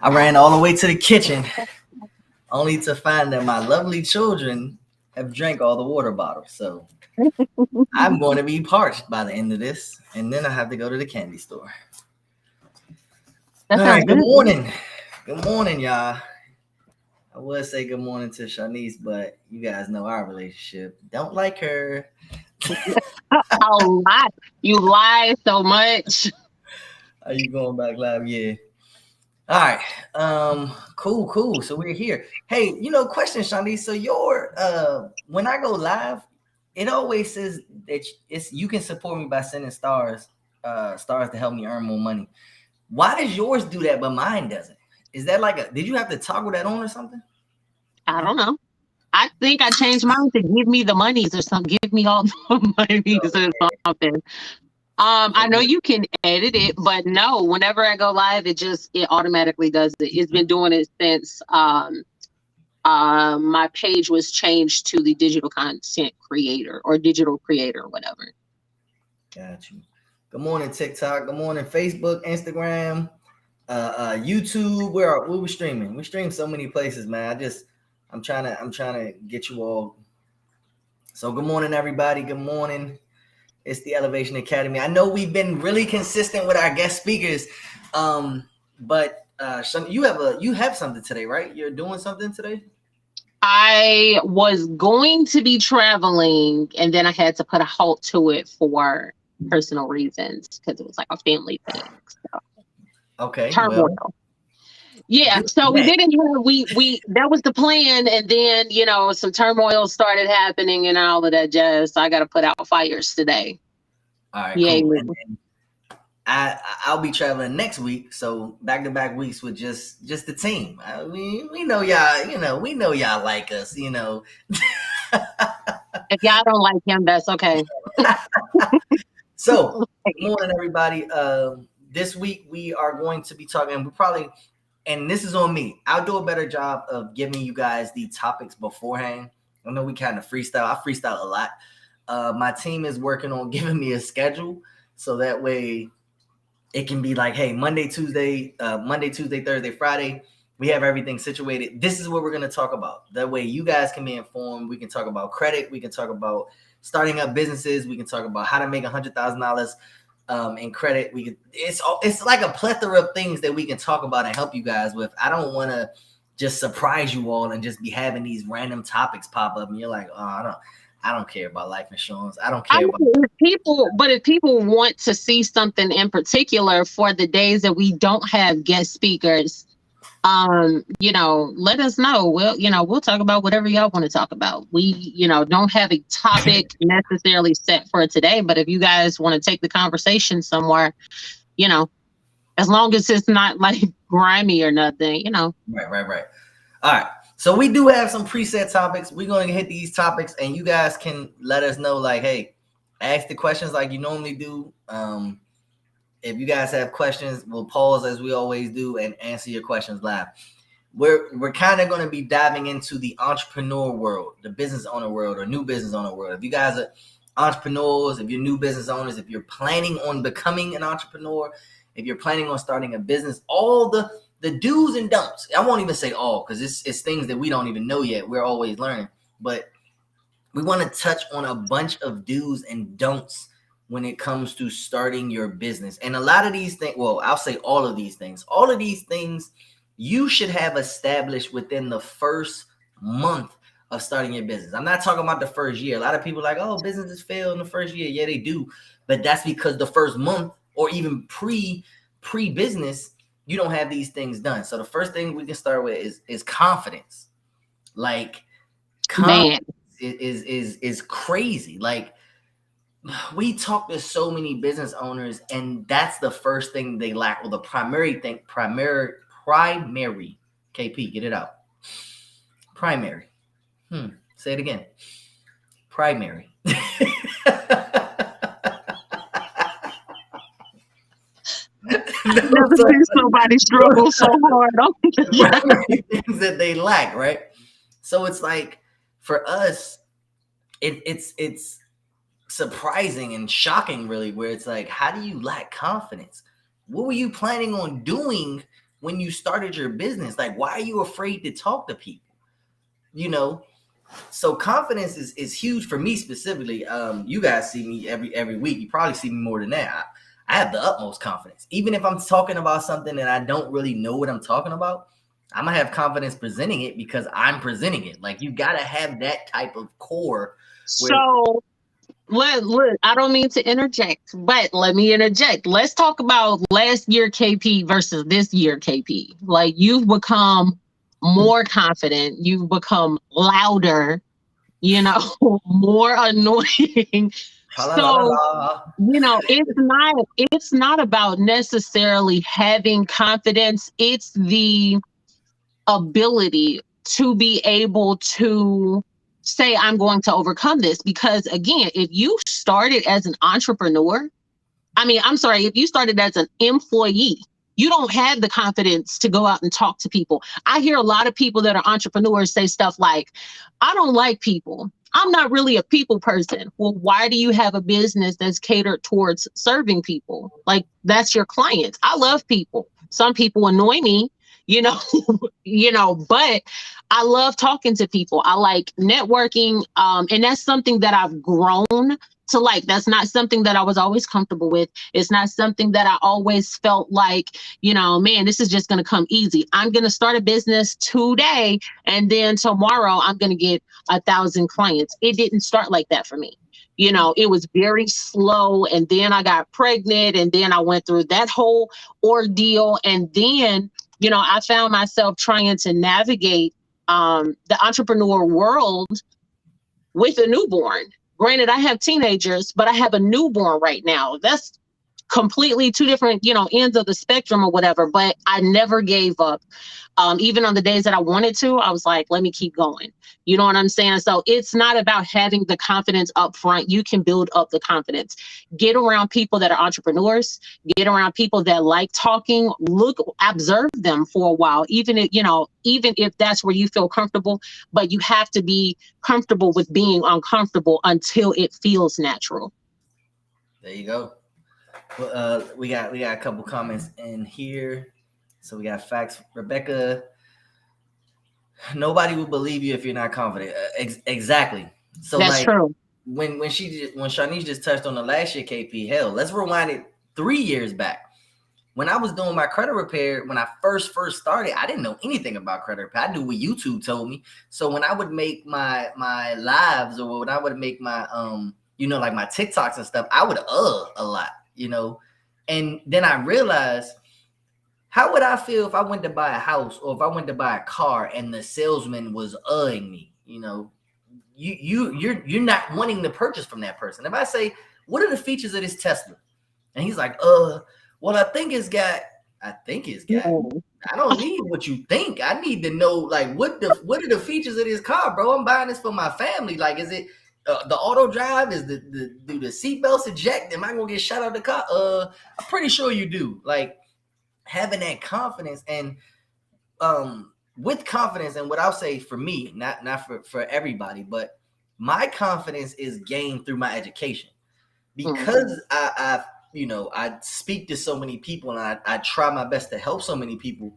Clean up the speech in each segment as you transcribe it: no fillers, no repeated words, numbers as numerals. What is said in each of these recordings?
I ran all the way to the kitchen only to find that my lovely children have drank all the water bottles. So I'm going to be parched by the end of this, and then I have to go to the candy store. That All sounds right, good good. morning. Good morning, y'all. I would say good morning to Shanice, but you guys know our relationship. Don't like her. A lot. You lie so much. Are you going back live? Yeah. All right. Cool. So we're here. Hey, question, Shanice. So when I go live, it always says that you can support me by sending stars to help me earn more money. Why does yours do that, but mine doesn't? Is that did you have to toggle that on or something? I don't know. I think I changed mine to give me the monies or something. Give me all the monies or something. I know you can edit it, but no, whenever I go live, it automatically does it. It's been doing it since my page was changed to the digital content creator or digital creator, whatever. Got you. Good morning, TikTok. Good morning, Facebook, Instagram, YouTube. Where we streaming? We stream so many places, man. I'm trying to get you all. So good morning, everybody. Good morning. It's the Elevation Academy. I know we've been really consistent with our guest speakers, but you have something today, right? You're doing something today? I was going to be traveling, and then I had to put a halt to it for personal reasons because it was like a family thing. So. Okay. Turmoil. Well. Yeah, so we didn't have we that was the plan, and then some turmoil started happening and all of that jazz. So I got to put out fires today. All right, yeah, cool. And I'll be traveling next week, so back-to-back weeks with just the team. I mean, we know y'all. We know y'all like us. If y'all don't like him, that's okay. So, good morning, everybody. This week we are going to be talking. And this is on me. I'll do a better job of giving you guys the topics beforehand. I know we kind of freestyle. I freestyle a lot. My team is working on giving me a schedule so that way it can be like, hey, Monday, Tuesday, Thursday, Friday, we have everything situated. This is what we're going to talk about. That way you guys can be informed. We can talk about credit. We can talk about starting up businesses. We can talk about how to make $100,000 in credit. It's like a plethora of things that we can talk about and help you guys with. I don't want to just surprise you all and just be having these random topics pop up and you're like, oh, I don't care about life insurance. I don't care about if people want to see something in particular for the days that we don't have guest speakers, let us know. We'll talk about whatever y'all want to talk about. We, don't have a topic necessarily set for today, but if you guys want to take the conversation somewhere, as long as it's not like grimy or nothing, Right. All right. So we do have some preset topics. We're going to hit these topics and you guys can let us know, like, hey, ask the questions like you normally do. If you guys have questions, we'll pause as we always do and answer your questions live. We're kind of going to be diving into the entrepreneur world, the business owner world, or new business owner world. If you guys are entrepreneurs, if you're new business owners, if you're planning on becoming an entrepreneur, if you're planning on starting a business, all the do's and don'ts. I won't even say all because it's things that we don't even know yet. We're always learning. But we want to touch on a bunch of do's and don'ts when it comes to starting your business. And a lot of these things, well, I'll say all of these things you should have established within the first month of starting your business. I'm not talking about the first year. A lot of people are like, oh, businesses fail in the first year. Yeah, they do. But that's because the first month or even pre-business, you don't have these things done. So the first thing we can start with is confidence. Like confidence is crazy. Like we talk to so many business owners, and that's the first thing they lack, or the primary thing, primary KP, get it out. Primary. Say it again. Primary. I've never seen somebody struggle so hard. Primary things that they lack, right? So it's like for us, it's surprising and shocking, really, where it's like, how do you lack confidence? What were you planning on doing when you started your business? Like, why are you afraid to talk to people? You know, so confidence is huge for me specifically. You guys see me every week. You probably see me more than that. I have the utmost confidence. Even if I'm talking about something that I don't really know what I'm talking about, I'm gonna have confidence presenting it because I'm presenting it. Like, you gotta have that type of core. So look, I don't mean to interject, but let me interject. Let's talk about last year KP versus this year KP. Like, you've become more confident, you've become louder, more annoying. So, it's not about necessarily having confidence. It's the ability to be able to say, I'm going to overcome this. Because again, if you started as an entrepreneur, if you started as an employee, you don't have the confidence to go out and talk to people. I hear a lot of people that are entrepreneurs say stuff like, I don't like people. I'm not really a people person. Well, why do you have a business that's catered towards serving people? Like, that's your clients. I love people. Some people annoy me, but I love talking to people. I like networking. And that's something that I've grown to like. That's not something that I was always comfortable with. It's not something that I always felt like, man, this is just going to come easy. I'm going to start a business today, and then tomorrow I'm going to get 1,000 clients. It didn't start like that for me. It was very slow. And then I got pregnant, and then I went through that whole ordeal. And then, I found myself trying to navigate the entrepreneur world with a newborn. Granted, I have teenagers, but I have a newborn right now. That's completely two different, ends of the spectrum or whatever, but I never gave up. Even on the days that I wanted to, I was like, let me keep going. You know what I'm saying? So it's not about having the confidence up front. You can build up the confidence. Get around people that are entrepreneurs, get around people that like talking, observe them for a while, even if that's where you feel comfortable, but you have to be comfortable with being uncomfortable until it feels natural. There you go. We got a couple comments in here. So we got facts. Rebecca, nobody will believe you if you're not confident. Exactly. So that's true. When Shanice just touched on the last year KP, hell, let's rewind it 3 years back. When I was doing my credit repair, when I first started, I didn't know anything about credit repair. I knew what YouTube told me. So when I would make my lives, or when I would make my like my TikToks and stuff, I would a lot, and then I realized, how would I feel if I went to buy a house or if I went to buy a car and the salesman was me? You're not wanting to purchase from that person. If I say, what are the features of this Tesla? And he's like, well, I think it's got. I don't need what you think. I need to know, like, what are the features of this car, bro? I'm buying this for my family. Like, is it the auto drive? Is do the seatbelts eject? Am I gonna get shot out of the car? I'm pretty sure you do. Like, having that confidence, and with confidence, and what I'll say for me, not for everybody, but my confidence is gained through my education, because I speak to so many people, and I try my best to help so many people.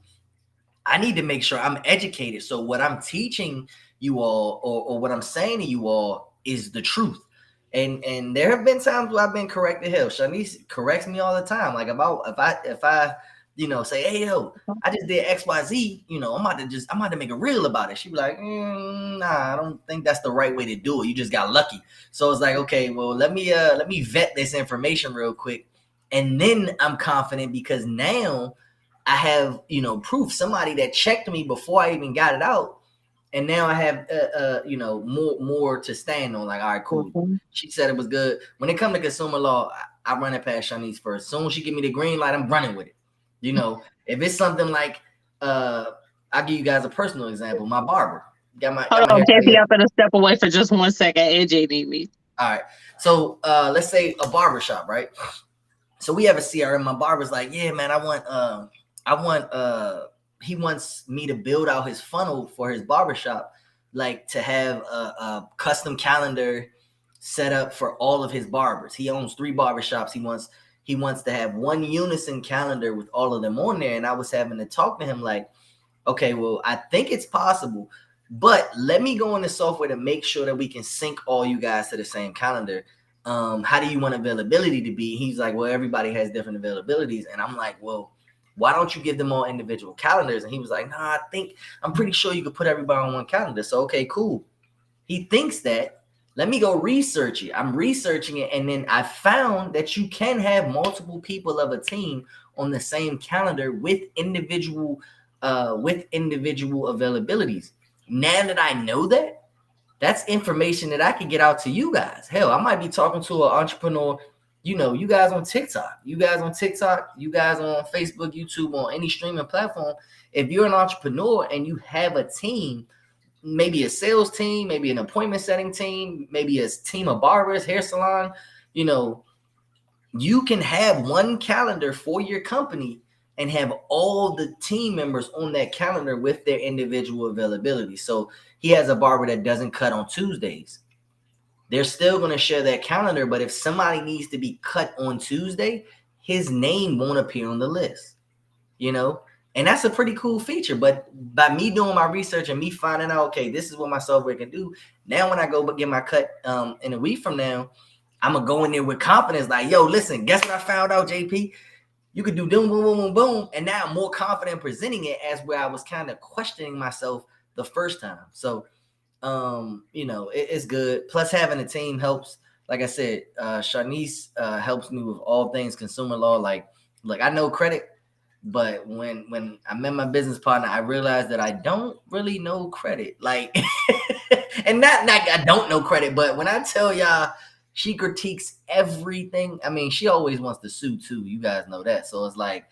I need to make sure I'm educated, so what I'm teaching you all, or what I'm saying to you all, is the truth. And there have been times where I've been corrected. Hell, Shanice corrects me all the time. Like, about if I say, hey, yo, I just did XYZ, I'm about to make a reel about it. She'd be like, nah, I don't think that's the right way to do it. You just got lucky. So it's like, okay, well, let me vet this information real quick. And then I'm confident because now I have, proof, somebody that checked me before I even got it out. And now I have, more to stand on. Like, all right, cool. Mm-hmm. She said it was good. When it comes to consumer law, I run it past Shanice first. As soon as she give me the green light, I'm running with it. If it's something like, I'll give you guys a personal example. My barber Hold on, JP, I'm gonna step away for just 1 second. AJ need me. All right. So let's say a barber shop, right? So we have a CRM. My barber's like, yeah, man, he wants me to build out his funnel for his barbershop, like to have a custom calendar set up for all of his barbers. He owns 3 barbershops. He wants to have one unison calendar with all of them on there. And I was having to talk to him like, okay, well, I think it's possible, but let me go in the software to make sure that we can sync all you guys to the same calendar. How do you want availability to be? He's like, well, everybody has different availabilities. And I'm like, well, why don't you give them all individual calendars? And he was like, nah, I'm pretty sure you could put everybody on one calendar. So, okay, cool. He thinks that. Let me go research it. I'm researching it. And then I found that you can have multiple people of a team on the same calendar with individual availabilities. Now that I know that, that's information that I can get out to you guys. Hell, I might be talking to an entrepreneur, you guys on TikTok, you guys on Facebook, YouTube, on any streaming platform. If you're an entrepreneur and you have a team, maybe a sales team, maybe an appointment setting team, maybe a team of barbers, hair salon, you can have one calendar for your company and have all the team members on that calendar with their individual availability. So he has a barber that doesn't cut on Tuesdays. They're still going to share that calendar, but if somebody needs to be cut on Tuesday, his name won't appear on the list, And that's a pretty cool feature. But by me doing my research and me finding out, okay, this is what my software can do. Now, when I go get my cut in a week from now, I'm going to go in there with confidence. Like, yo, listen, guess what I found out, JP? You could do boom, boom, boom, boom, boom. And now I'm more confident presenting it as where I was kind of questioning myself the first time. So, it's good. Plus having a team helps. Like I said, Shanice helps me with all things consumer law. Like, look, I know credit, but when I met my business partner, I realized that I don't really know credit. Like, and not I don't know credit, but when I tell y'all, she critiques everything. I mean, she always wants to sue too. You guys know that. So it's like,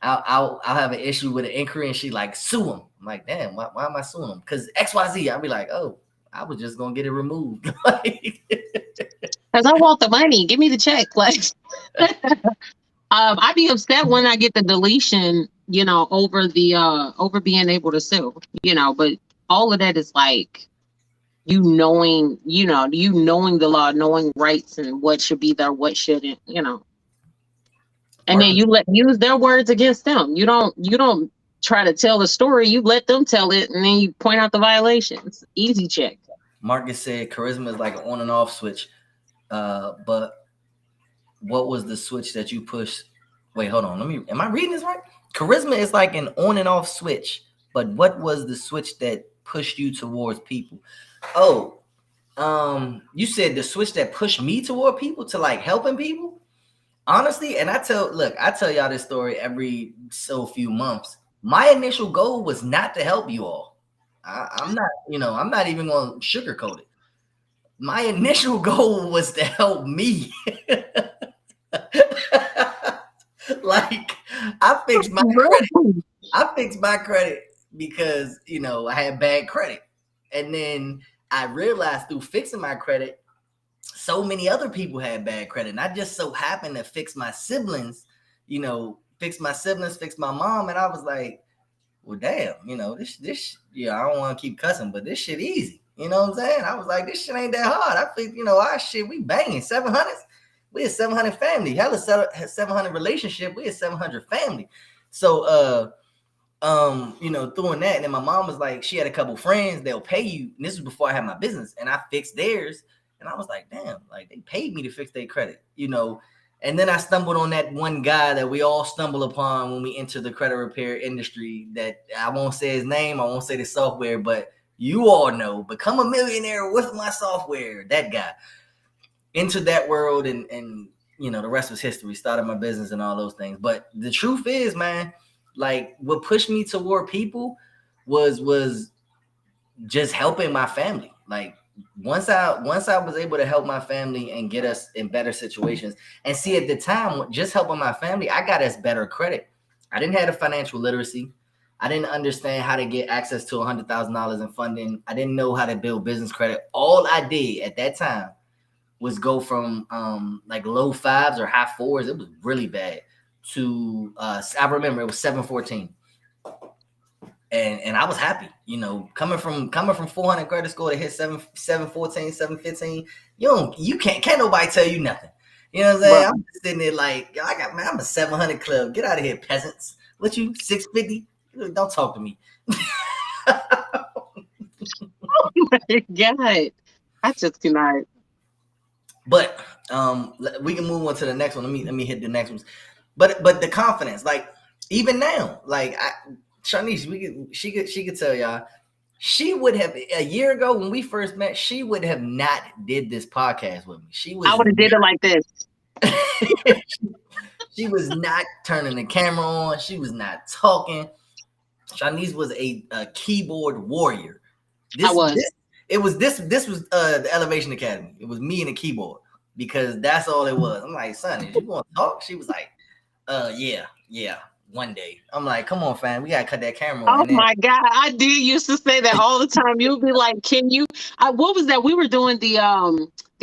I'll have an issue with an inquiry and she like, sue him. I'm like, damn, why am I suing him? Because XYZ. I'll be like, oh, I was just going to get it removed. Because I want the money. Give me the check. Like, I'd be upset when I get the deletion, over being able to sue, but all of that is like, knowing the law, knowing rights and what should be there, what shouldn't, and then you use their words against them. You don't try to tell the story. You let them tell it, and then you point out the violations. Easy check. Marcus said charisma is like an on and off switch. But what was the switch that you pushed? Wait, hold on. Am I reading this right? Charisma is like an on and off switch. But what was the switch that pushed you towards people? Oh, you said the switch that pushed me toward people to like helping people? Honestly, and I tell y'all this story every so few months. My initial goal was not to help you all. I'm not even going to sugarcoat it. My initial goal was to help me. Like, I fixed my credit because, I had bad credit. And then I realized through fixing my credit, so many other people had bad credit. And I just so happened to fix my siblings, fix my mom. And I was like, well, damn, this, I don't want to keep cussing, but this shit easy. You know what I'm saying? I was like, this shit ain't that hard. I think, our shit, we banging 700. We a 700 family. Hell, a 700 relationship. We a 700 family. So, doing that. And then my mom was like, she had a couple friends, they'll pay you. And this was before I had my business. And I fixed theirs. And I was like, damn, like they paid me to fix their credit, And then I stumbled on that one guy that we all stumble upon when we enter the credit repair industry, that I won't say his name, I won't say the software, but you all know, become a millionaire with my software. That guy entered that world, and the rest was history. Started my business and all those things. But the truth is, man, like what pushed me toward people was just helping my family. Like once I was able to help my family and get us in better situations, and see, at the time, just helping my family, I got us better credit. I didn't have the financial literacy. I didn't understand how to get access to $100,000 in funding. I didn't know how to build business credit. All I did at that time was go from like low fives or high fours. It was really bad to I remember it was 714. And I was happy, coming from 400 credit score to hit 714, 715. You can't nobody tell you nothing. You know what I'm saying? Right. I'm just sitting there like, I'm a 700 club. Get out of here, peasants. What, you 650? Don't talk to me. Oh my God. I just cannot. But we can move on to the next one. Let me hit the next ones. But the confidence, like even now, like Shanice, she could tell y'all, she would have, a year ago when we first met, she would have not did this podcast with me. I would have did it like this. She was not turning the camera on. She was not talking. Shanice was a keyboard warrior. This was the Elevation Academy. It was me and a keyboard, because that's all it was. I'm like, son, is you want to talk? She was like, yeah. One day. I'm like, come on, fam, we gotta cut that camera on. Oh my God, I did used to say that all the time. You'd be like, can you? What was that? We were doing the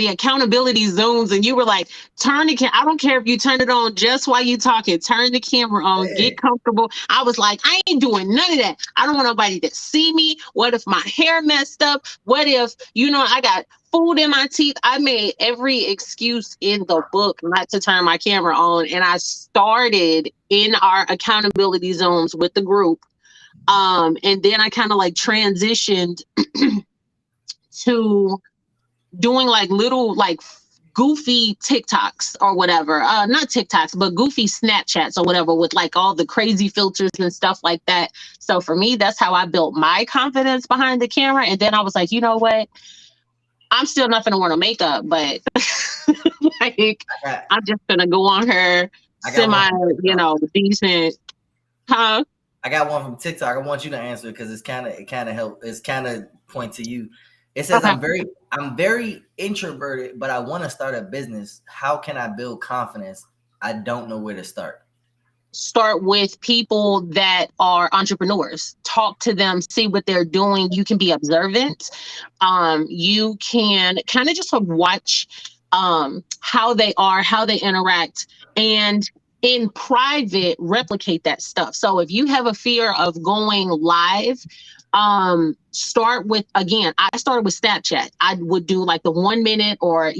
accountability Zooms, and you were like, turn the camera. I don't care if you turn it on just while you talking. Turn the camera on. Get comfortable. I was like, I ain't doing none of that. I don't want nobody to see me. What if my hair messed up? What if I got food in my teeth? I made every excuse in the book not to turn my camera on. And I started in our accountability zones with the group. And then I kind of like transitioned to doing like little like goofy TikToks or whatever. Not TikToks, but goofy Snapchats or whatever, with like all the crazy filters and stuff like that. So for me, that's how I built my confidence behind the camera. And then I was like, you know what? I'm still not gonna wear no makeup, but like I'm just gonna go on her semi, decent. Huh? I got one from TikTok. I want you to answer, because it kind of help. It's kind of point to you. It says, okay. I'm very introverted, but I want to start a business. How can I build confidence? I don't know where to start. Start with people that are entrepreneurs. Talk to them, see what they're doing. You can be observant. You can kind of just watch how they are, how they interact, and in private replicate that stuff. So if you have a fear of going live, start with, again, I started with Snapchat. I would do like the 1 minute or,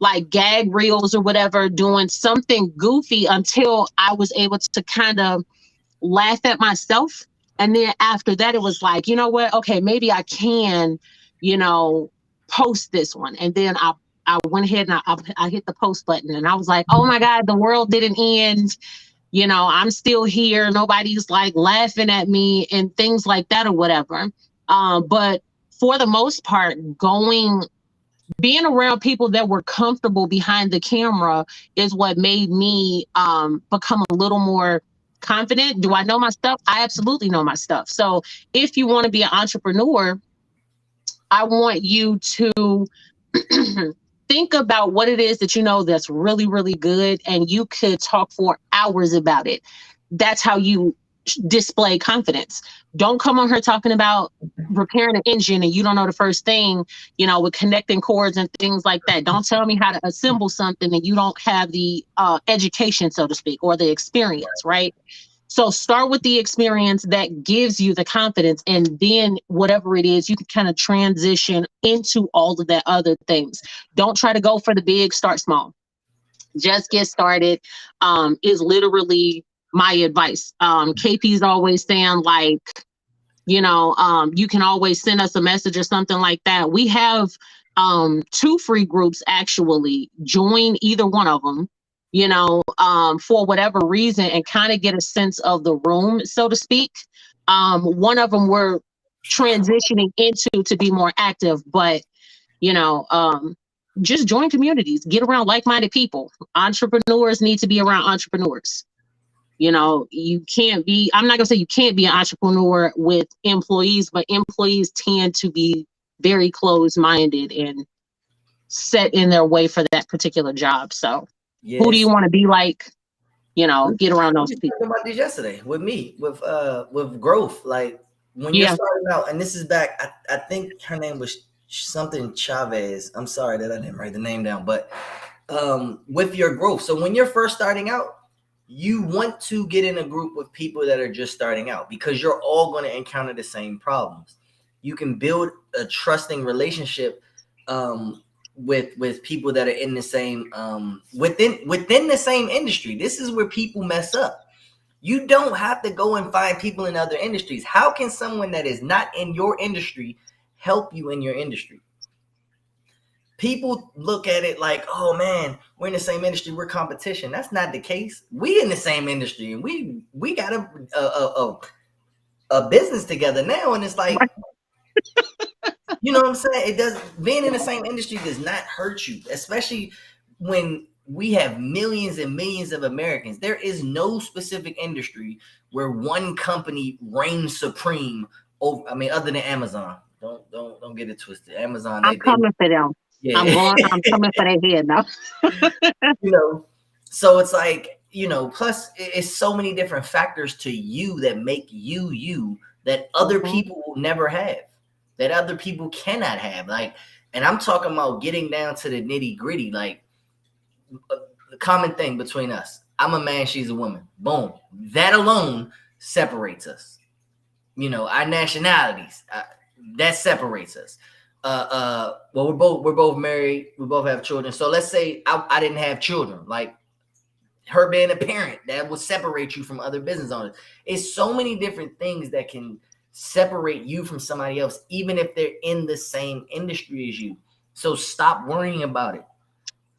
like gag reels or whatever, doing something goofy until I was able to kind of laugh at myself. And then after that, it was like, you know what? Okay, maybe I can, post this one. And then I went ahead and I hit the post button, and I was like, oh my God, the world didn't end. I'm still here. Nobody's like laughing at me and things like that or whatever. But for the most part, being around people that were comfortable behind the camera is what made me become a little more confident. Do I know my stuff? I absolutely know my stuff. So if you want to be an entrepreneur, I want you to think about what it is that that's really, really good, and you could talk for hours about it. That's how you display confidence. Don't come on here talking about repairing an engine and you don't know the first thing, with connecting cords and things like that. Don't tell me how to assemble something and you don't have the education, so to speak, or the experience, right? So start with the experience that gives you the confidence, and then whatever it is, you can kind of transition into all of that other things. Don't try to go for the big, start small. Just get started, is literally my advice. KP's always saying like, you can always send us a message or something like that. We have two free groups actually. Join either one of them, for whatever reason, and kind of get a sense of the room, so to speak. One of them we're transitioning into to be more active, but you know, just join communities, get around like-minded people. Entrepreneurs need to be around entrepreneurs. You can't be, I'm not gonna say you can't be an entrepreneur with employees, but employees tend to be very closed-minded and set in their way for that particular job. So who do you want to be like? Get around those people. We talked about this yesterday with me, with growth. Like when you're starting out, and this is back, I think her name was something Chavez. I'm sorry that I didn't write the name down, but with your growth. So when you're first starting out, you want to get in a group with people that are just starting out, because you're all going to encounter the same problems. You can build a trusting relationship with people that are in the same within the same industry. This is where people mess up. You don't have to go and find people in other industries. How can someone that is not in your industry help you in your industry? People look at it like, oh man, we're in the same industry, we're competition. That's not the case. We in the same industry, and we got a business together now, and it's like, you know what I'm saying? Being in the same industry does not hurt you, especially when we have millions and millions of Americans. There is no specific industry where one company reigns supreme over, other than Amazon. Don't get it twisted. Amazon. I'm coming for them. Yeah. I'm coming for their head now. So it's like, plus it's so many different factors to you that make you that other people will never have, that other people cannot have. Like, and I'm talking about getting down to the nitty gritty, like the common thing between us. I'm a man, she's a woman. Boom. That alone separates us. Our nationalities, that separates us. Well, we're both married. We both have children. So let's say I didn't have children, like her being a parent, that will separate you from other business owners. It's so many different things that can separate you from somebody else, even if they're in the same industry as you. So stop worrying about it.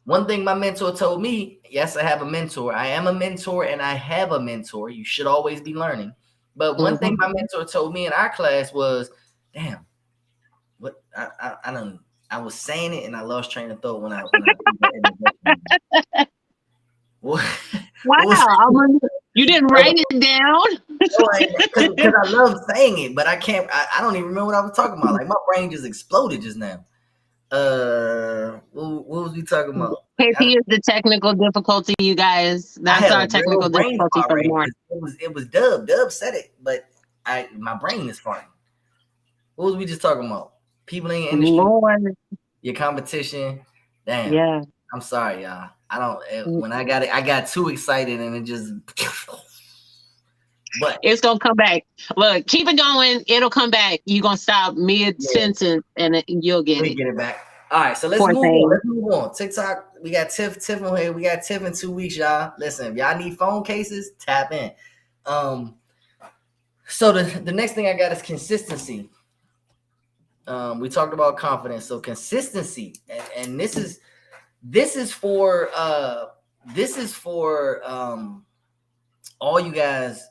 One thing my mentor told me, yes, I have a mentor. I am a mentor and I have a mentor. You should always be learning. But one thing my mentor told me in our class was, damn, what I was saying it and I lost train of thought when I wow. You didn't write it down? Because I love saying it, but I can't. I don't even remember what I was talking about. Like my brain just exploded just now. What was we talking about? KP is the technical difficulty, you guys. That's our technical difficulty for the morning. It was Dub. Dub said it, but my brain is farting. What was we just talking about? People in your industry, your competition. Damn. Yeah. I'm sorry, y'all. I don't. When I got it, I got too excited and it just. But it's gonna come back. Look, keep it going. It'll come back. You're gonna stop mid sentence and you'll get it. Get it back. All right, so let's move on. Let's move on. TikTok. We got Tiff on here. We got Tiff in 2 weeks, y'all. Listen, if y'all need phone cases, tap in. So the next thing I got is consistency. We talked about confidence, so consistency, and this is for all you guys,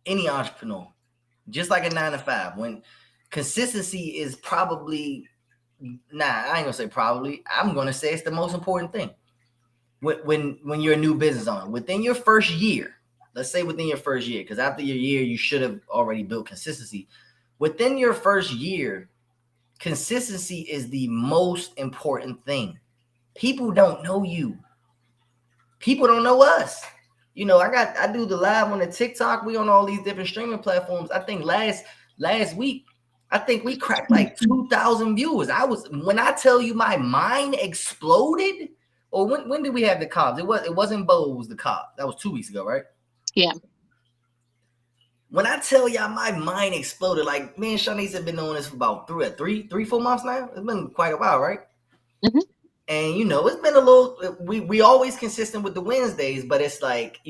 any entrepreneur, just like a 9 to 5. When consistency is probably, I ain't gonna say probably, I'm gonna say it's the most important thing. When you're a new business owner, within your first year, let's say within your first year, because after your year you should have already built consistency. Within your first year, consistency is the most important thing. People don't know you. People don't know us. I do the live on the TikTok. We on all these different streaming platforms. I think last week, I think we cracked like 2,000 viewers. When I tell you my mind exploded, or when did we have the Cobbs? It wasn't Bo, it was the Cobb. That was 2 weeks ago, right? Yeah. When I tell y'all my mind exploded, like me and Shanice have been doing this for about 4 months now. It's been quite a while, right? Mm-hmm. And it's been a little. We always consistent with the Wednesdays, but it's like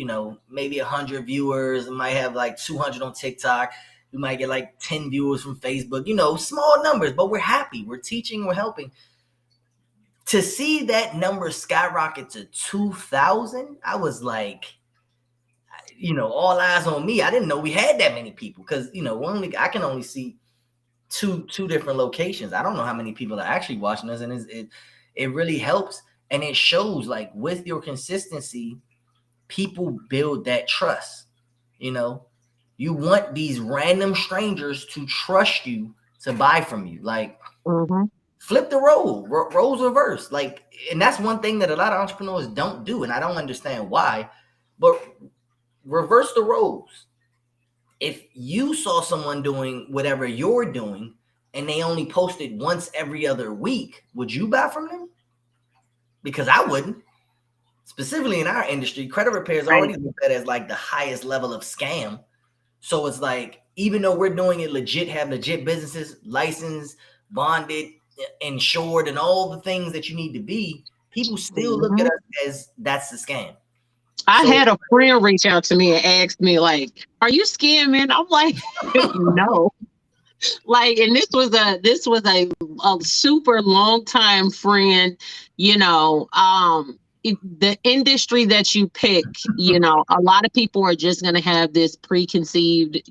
maybe 100 viewers. We might have like 200 on TikTok. We might get like 10 viewers from Facebook. Small numbers, but we're happy. We're teaching. We're helping. to see that number skyrocket to 2,000, I was like, all eyes on me. I didn't know we had that many people because I can only see two different locations. I don't know how many people are actually watching us, and it really helps, and it shows like with your consistency, people build that trust. You want these random strangers to trust you to buy from you. Like, flip the role, roles reverse. Like, and that's one thing that a lot of entrepreneurs don't do, and I don't understand why. But reverse the roles. If you saw someone doing whatever you're doing and they only posted once every other week, would you buy from them? Because I wouldn't. Specifically in our industry, credit repair is already looked at as like the highest level of scam. So it's like, even though we're doing it legit, have legit businesses, licensed, bonded, insured, and all the things that you need to be, people still look at us as that's the scam. I had a friend reach out to me and ask me, like, "Are you scamming?" I'm like, "No." Like, and this was a super long time friend. The industry that you pick, a lot of people are just going to have this preconceived,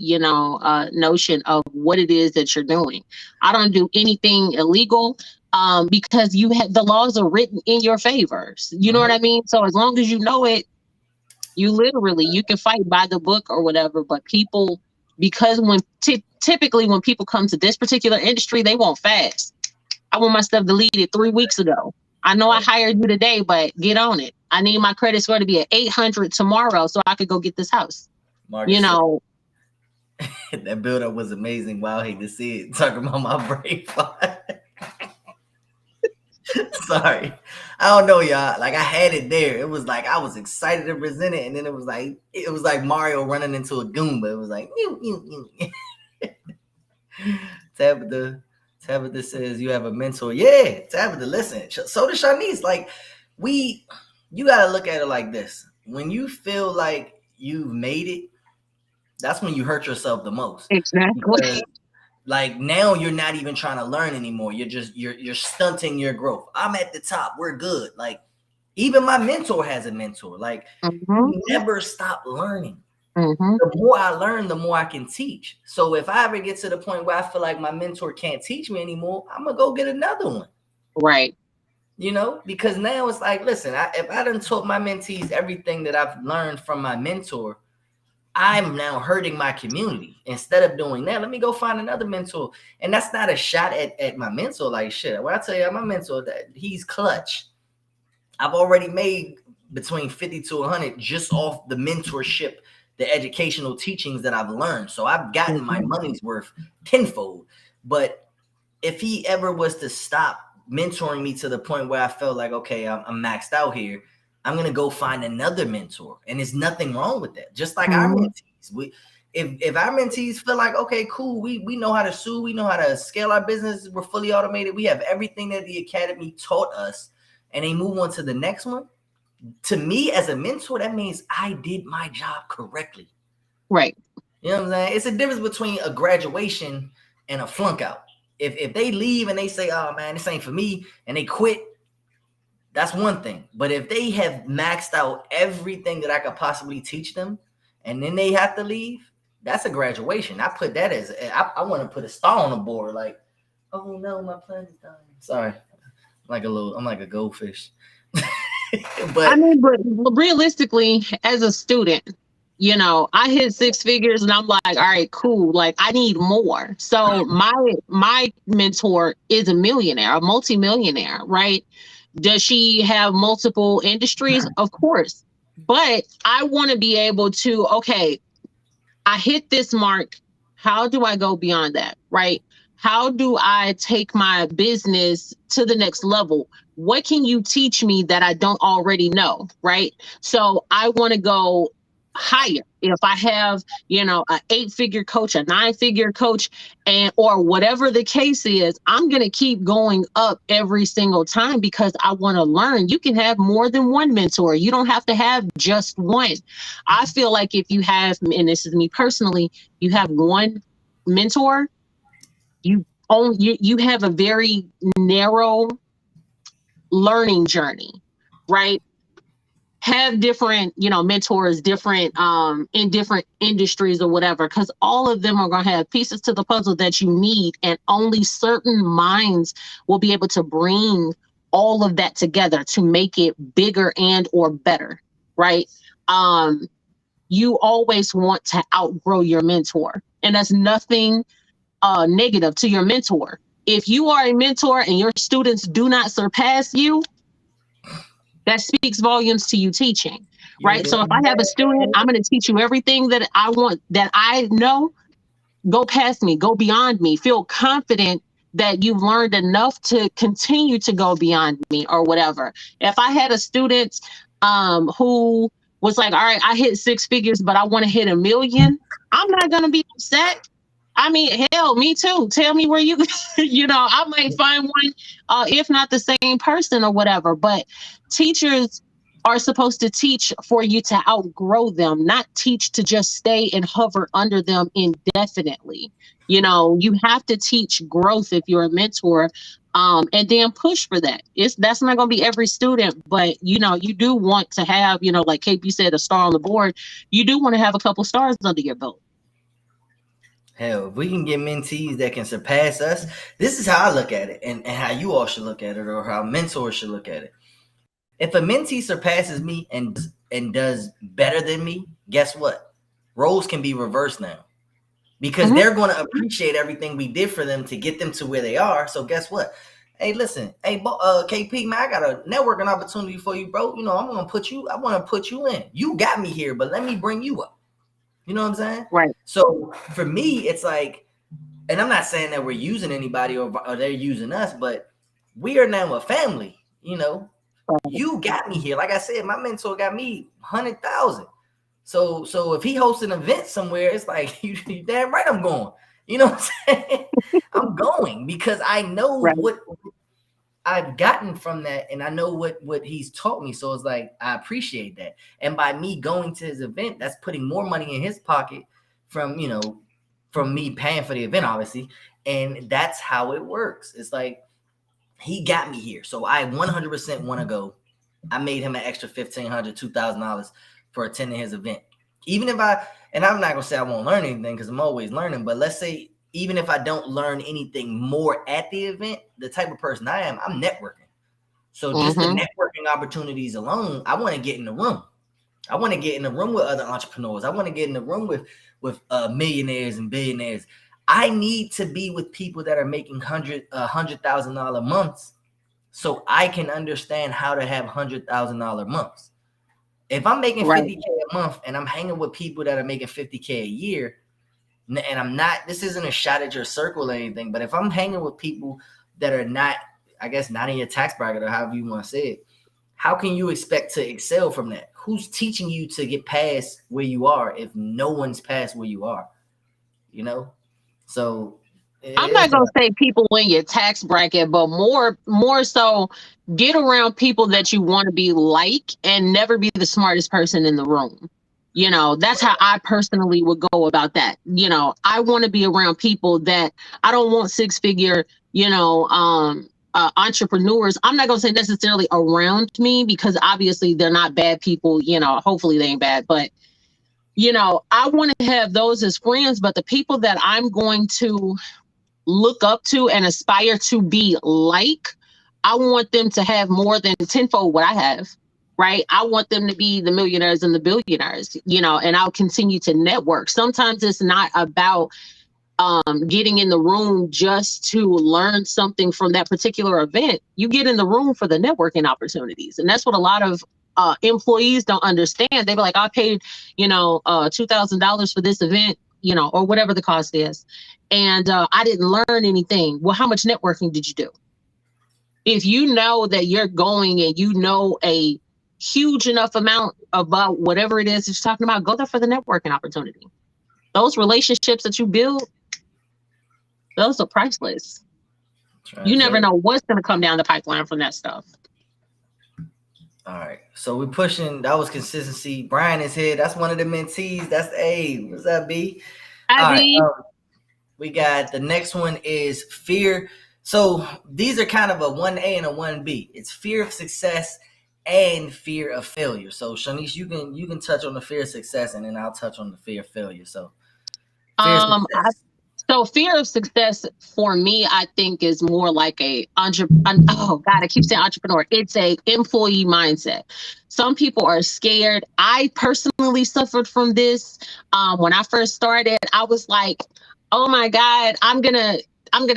notion of what it is that you're doing. I don't do anything illegal. Because the laws are written in your favors. You know what I mean? So as long as you know it, you can fight by the book or whatever. But people, because typically when people come to this particular industry, they want fast. I want my stuff deleted 3 weeks ago. I know I hired you today, but get on it. I need my credit score to be at 800 tomorrow so I could go get this house. Marcus, that build up was amazing. Wow, I hate to see it. Talking about my brain fart. Sorry. I don't know, y'all. Like, I had it there. It was like I was excited to present it, and then it was like Mario running into a Goomba. It was like Tabitha says you have a mentor. Yeah, Tabitha, listen. So does Shanice. Like, you gotta look at it like this. When you feel like you've made it, that's when you hurt yourself the most. Exactly. Because, like, now you're not even trying to learn anymore. You're stunting your growth. I'm at the top. We're good. Like, even my mentor has a mentor. Like, you never stop learning. The more I learn, the more I can teach. So if I ever get to the point where I feel like my mentor can't teach me anymore, I'm gonna go get another one. Right. Because now it's like, listen, if I done taught my mentees everything that I've learned from my mentor, I'm now hurting my community. Instead of doing that, let me go find another mentor. And that's not a shot at my mentor. Like, shit, when I tell you my mentor, that he's clutch. I've already made between 50 to 100 just off the mentorship, the educational teachings that I've learned. So I've gotten my money's worth tenfold. But if he ever was to stop mentoring me to the point where I felt like, okay, I'm maxed out here, I'm gonna go find another mentor, and there's nothing wrong with that. Just like our mentees, if our mentees feel like, okay, cool, we know how to sue, we know how to scale our business, we're fully automated, we have everything that the academy taught us, and they move on to the next one. To me, as a mentor, that means I did my job correctly. Right. You know what I'm saying? It's a difference between a graduation and a flunk out. If they leave and they say, oh man, this ain't for me, and they quit, that's one thing. But if they have maxed out everything that I could possibly teach them, and then they have to leave, that's a graduation. I put that as, I want to put a star on the board. Like, oh no, my plan is done. Sorry, I'm like a goldfish. But realistically, as a student, I hit 6 figures and I'm like, all right, cool. Like, I need more. So my mentor is a millionaire, a multimillionaire, right? Does she have multiple industries? Of course. But I want to be able to, okay, I hit this mark. How do I go beyond that, right? How do I take my business to the next level? What can you teach me that I don't already know, right? So I want to go higher. If I have, an 8-figure coach, a 9-figure coach, or whatever the case is, I'm going to keep going up every single time because I want to learn. You can have more than one mentor. You don't have to have just one. I feel like if you have, and this is me personally, you have one mentor, you have a very narrow learning journey, right? Have different, mentors, different in different industries or whatever, because all of them are going to have pieces to the puzzle that you need, and only certain minds will be able to bring all of that together to make it bigger and or better, right? You always want to outgrow your mentor, and that's nothing negative to your mentor. If you are a mentor and your students do not surpass you, that speaks volumes to you teaching, right? So if I have a student, I'm going to teach you everything that I want, that I know. Go past me, go beyond me, feel confident that you've learned enough to continue to go beyond me or whatever. If I had a student who was like, all right, I hit 6 figures, but I want to hit 1 million, I'm not going to be upset. I mean, hell, me too. Tell me where you, I might find one, if not the same person or whatever. But teachers are supposed to teach for you to outgrow them, not teach to just stay and hover under them indefinitely. You have to teach growth if you're a mentor, and then push for that. That's not going to be every student, but you do want to have, like KP said, a star on the board. You do want to have a couple stars under your belt. Hell, if we can get mentees that can surpass us, this is how I look at it, and how you all should look at it, or how mentors should look at it. If a mentee surpasses me and does better than me, guess what? Roles can be reversed now, because they're going to appreciate everything we did for them to get them to where they are. So guess what? Hey, listen, KP, man, I got a networking opportunity for you, bro. I want to put you in. You got me here, but let me bring you up. You know what I'm saying? Right. So for me, it's like, and I'm not saying that we're using anybody or they're using us, but we are now a family. You got me here. Like I said, my mentor got me 100,000. So if he hosts an event somewhere, it's like, you damn right I'm going. You know what I'm saying? I'm going because I know what I've gotten from that, and I know what he's taught me. So it's like, I appreciate that. And by me going to his event, that's putting more money in his pocket from me paying for the event, obviously. And that's how it works. It's like, he got me here, so I 100% want to go. I made him an extra $1,500, $2,000 for attending his event. Even if and I'm not gonna say I won't learn anything, because I'm always learning, but let's say even if I don't learn anything more at the event, the type of person I am, I'm networking. So just the networking opportunities alone, I want to get in the room. I want to get in the room with other entrepreneurs. I want to get in the room with millionaires and billionaires. I need to be with people that are making $100,000 months, so I can understand how to have $100,000 months. If I'm making $50K a month and I'm hanging with people that are making $50K a year, and I'm not, this isn't a shot at your circle or anything, but if I'm hanging with people that are not, I guess, not in your tax bracket, or however you want to say it, how can you expect to excel from that? Who's teaching you to get past where you are if no one's past where you are? So I'm not gonna say people in your tax bracket, but more so get around people that you want to be like, and never be the smartest person in the room. That's how I personally would go about that. I want to be around people that I don't want 6-figure, entrepreneurs. I'm not gonna say necessarily around me, because obviously they're not bad people. Hopefully they ain't bad, but I want to have those as friends. But the people that I'm going to look up to and aspire to be like, I want them to have more than tenfold what I have, right? I want them to be the millionaires and the billionaires, and I'll continue to network. Sometimes it's not about getting in the room just to learn something from that particular event. You get in the room for the networking opportunities. And that's what a lot of employees don't understand. They be like, I paid, $2,000 for this event, or whatever the cost is, and I didn't learn anything. Well, how much networking did you do? If you know that you're going and you know a huge enough amount about whatever it is that you're talking about, go there for the networking opportunity. Those relationships that you build, those are priceless. You never know what's going to come down the pipeline from that stuff. All right. So we're pushing. That was consistency. Brian is here. That's one of the mentees. That's A. What's up, B? Hi, B. We got the next one is fear So these are kind of a 1A and a 1B. It's fear of success and fear of failure. So Shanice, you can touch on the fear of success, and then I'll touch on the fear of failure. So fear of Um, I, success. so fear of success for me, I think, is more like oh God, I keep saying entrepreneur. It's a employee mindset. Some people are scared. I personally suffered from this. When I first started, I was like, oh my God, I'm gonna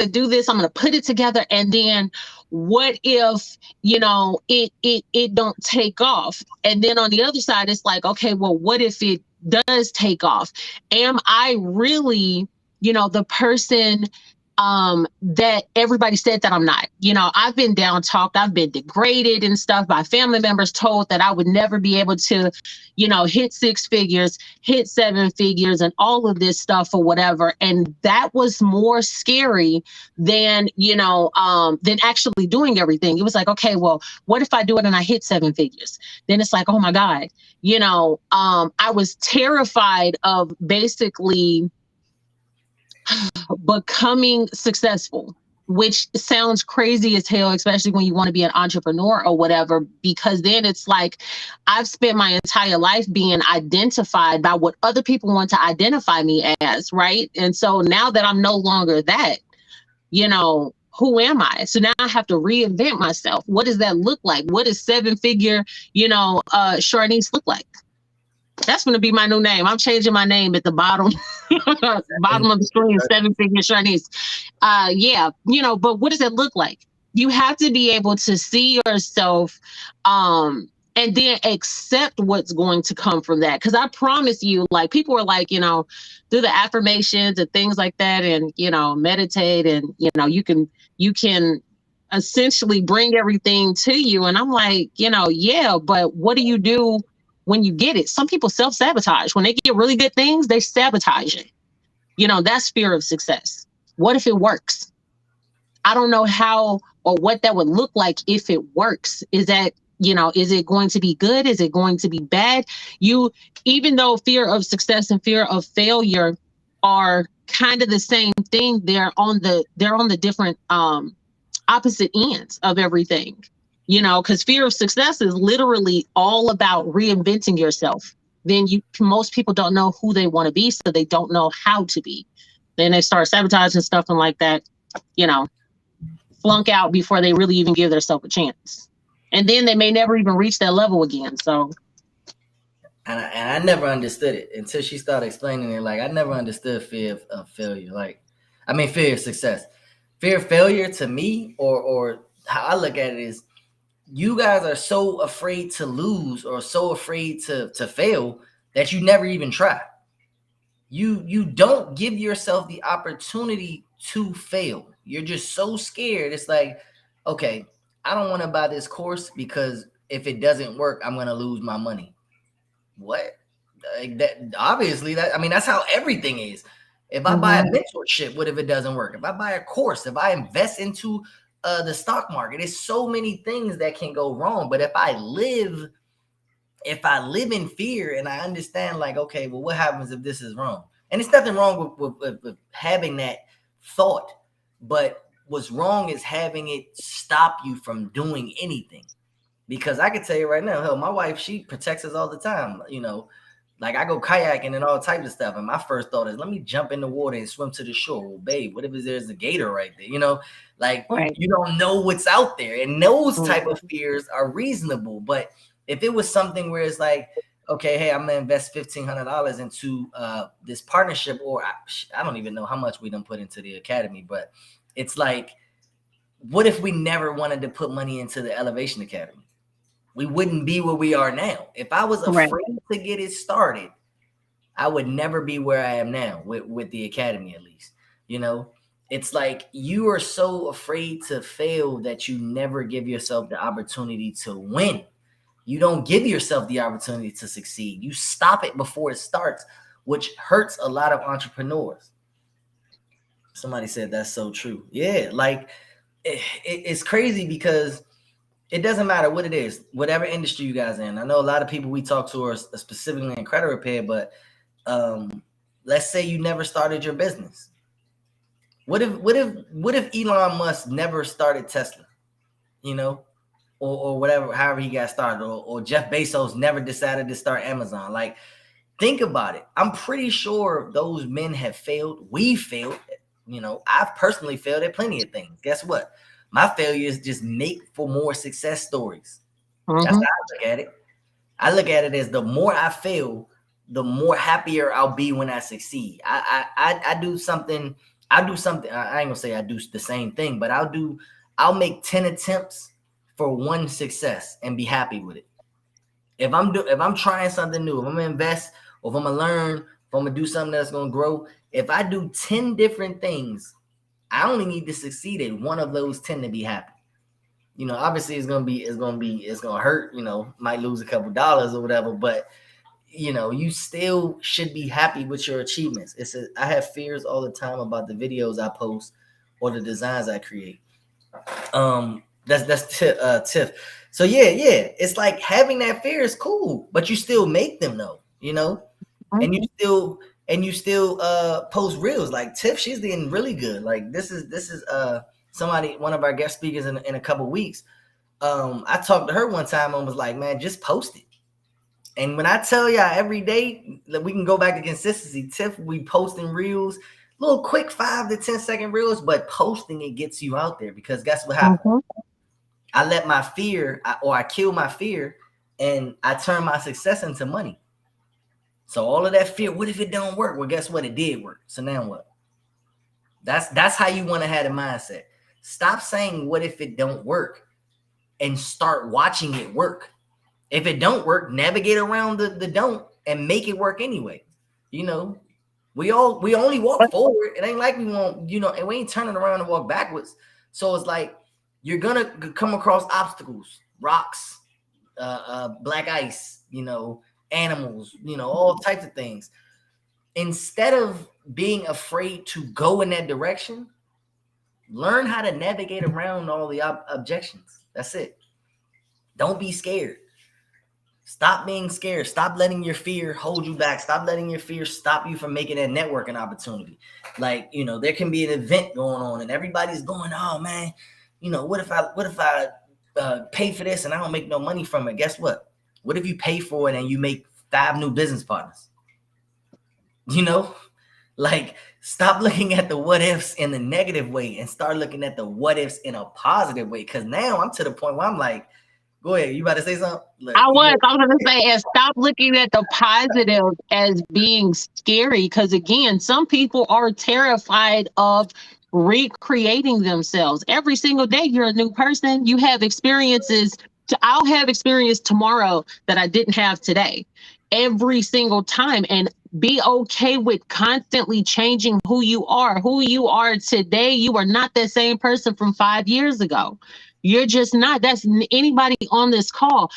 do this. I'm gonna put it together, and then what if it don't take off? And then on the other side, it's like, okay, well, what if it does take off? Am I really, the person that everybody said that I'm not? I've been down talked, I've been degraded and stuff by family members, told that I would never be able to, hit six figures, hit seven figures, and all of this stuff or whatever. And that was more scary than actually doing everything. It was like, okay, well, what if I do it and I hit seven figures? Then it's like, oh my God, I was terrified of basically becoming successful, which sounds crazy as hell, especially when you want to be an entrepreneur or whatever, because then it's like I've spent my entire life being identified by what other people want to identify me as, right? And so now that I'm no longer that, who am I? So now I have to reinvent myself. What does that look like? What does seven figure, Sharnice look like? That's going to be my new name. I'm changing my name at the bottom, bottom of the screen, seven figure Sharnice. Yeah, but what does it look like? You have to be able to see yourself, and then accept what's going to come from that. Because I promise you, like, people are like, do the affirmations and things like that, and meditate, and you can essentially bring everything to you. And I'm like, yeah, but what do you do when you get it? Some people self-sabotage. When they get really good things, they sabotage it. That's fear of success. What if it works? I don't know how or what that would look like if it works. Is it going to be good? Is it going to be bad? Even though fear of success and fear of failure are kind of the same thing, they're on the different opposite ends of everything. Because fear of success is literally all about reinventing yourself. Then most people don't know who they want to be, so they don't know how to be. Then they start sabotaging stuff and like that, flunk out before they really even give themselves a chance. And then they may never even reach that level again. So, and I never understood it until she started explaining it. Like, I never understood fear of failure. Fear of success. Fear of failure to me, or how I look at it, is you guys are so afraid to lose or so afraid to fail that you never even try. You don't give yourself the opportunity to fail. You're just so scared. It's like, okay, I don't want to buy this course because if it doesn't work, I'm going to lose my money. What? Like that, obviously, that's how everything is. If I buy a mentorship, what if it doesn't work? If I buy a course, if I invest into the stock market, there's so many things that can go wrong. But if I live in fear and I understand, like, okay, well, what happens if this is wrong? And it's nothing wrong with having that thought, but what's wrong is having it stop you from doing anything. Because I can tell you right now, hell, my wife, she protects us all the time. Like, I go kayaking and all types of stuff. And my first thought is, let me jump in the water and swim to the shore. Well, babe, what if there's a gator right there? Like, right. You don't know what's out there. And those type of fears are reasonable. But if it was something where it's like, okay, hey, I'm going to invest $1,500 into this partnership, or I don't even know how much we done put into the academy. But it's like, what if we never wanted to put money into the Elevation Academy? We wouldn't be where we are now. If I was afraid to get it started, I would never be where I am now with the academy, at least. It's like you are so afraid to fail that you never give yourself the opportunity to win. You don't give yourself the opportunity to succeed. You stop it before it starts, which hurts a lot of entrepreneurs. Somebody said that's so true. Yeah, like it's crazy because it doesn't matter what it is, whatever industry you guys are in. I know a lot of people we talk to are specifically in credit repair, but let's say you never started your business. What if Elon Musk never started Tesla? You know, or whatever, however he got started, or Jeff Bezos never decided to start Amazon. Like, think about it. I'm pretty sure those men have failed. We failed. You know, I've personally failed at plenty of things. Guess what? My failures just make for more success stories. That's how I look at it. I look at it as the more I fail, the more happier I'll be when I succeed. I do something. I do something. I ain't gonna say I do the same thing, but I'll make 10 attempts for one success and be happy with it. If I'm trying something new, if I'm gonna invest, or if I'm gonna learn, if I'm gonna do something that's gonna grow, if I do 10 different things, I only need to succeed at one of those 10 to be happy. You know, obviously it's gonna hurt, you know, might lose a couple dollars or whatever, but you know, you still should be happy with your achievements. I have fears all the time about the videos I post or the designs I create. That's Tiff. So yeah, it's like having that fear is cool, but you still make them though, you know, and you still post reels. Like Tiff, she's getting really good. Like this is somebody, one of our guest speakers in a couple weeks. I talked to her one time and was like, man, just post it. And when I tell y'all every day that we can go back to consistency, Tiff, we posting reels, little quick 5 to 10 second reels, but posting it gets you out there, because guess what happened? I let my fear, I kill my fear, and I turn my success into money. So all of that fear, what if it don't work? Well, guess what? It did work. So now what? That's how you want to have the mindset. Stop saying, what if it don't work? And start watching it work. If it don't work, navigate around the don't and make it work anyway. You know, we only walk forward. It ain't like we won't, you know, and we ain't turning around and walk backwards. So it's like, you're gonna come across obstacles, rocks, black ice, you know, animals, you know, all types of things. Instead of being afraid to go in that direction, learn how to navigate around all the objections. That's it. Don't be scared. Stop being scared. Stop letting your fear hold you back. Stop letting your fear stop you from making that networking opportunity. Like, you know, there can be an event going on and everybody's going, oh man, you know, what if I pay for this and I don't make no money from it? Guess what? What if you pay for it and you make 5 new business partners? You know, like, stop looking at the what ifs in the negative way and start looking at the what ifs in a positive way. Because now I'm to the point where I'm like, go ahead. You about to say something? Look, I was going to say, and stop looking at the positive as being scary. Because again, some people are terrified of recreating themselves. Every single day, you're a new person. You have experiences. I'll have experience tomorrow that I didn't have today. Every single time. And be okay with constantly changing who you are. Who you are today, you are not the same person from 5 years ago. You're just not. That's anybody on this call.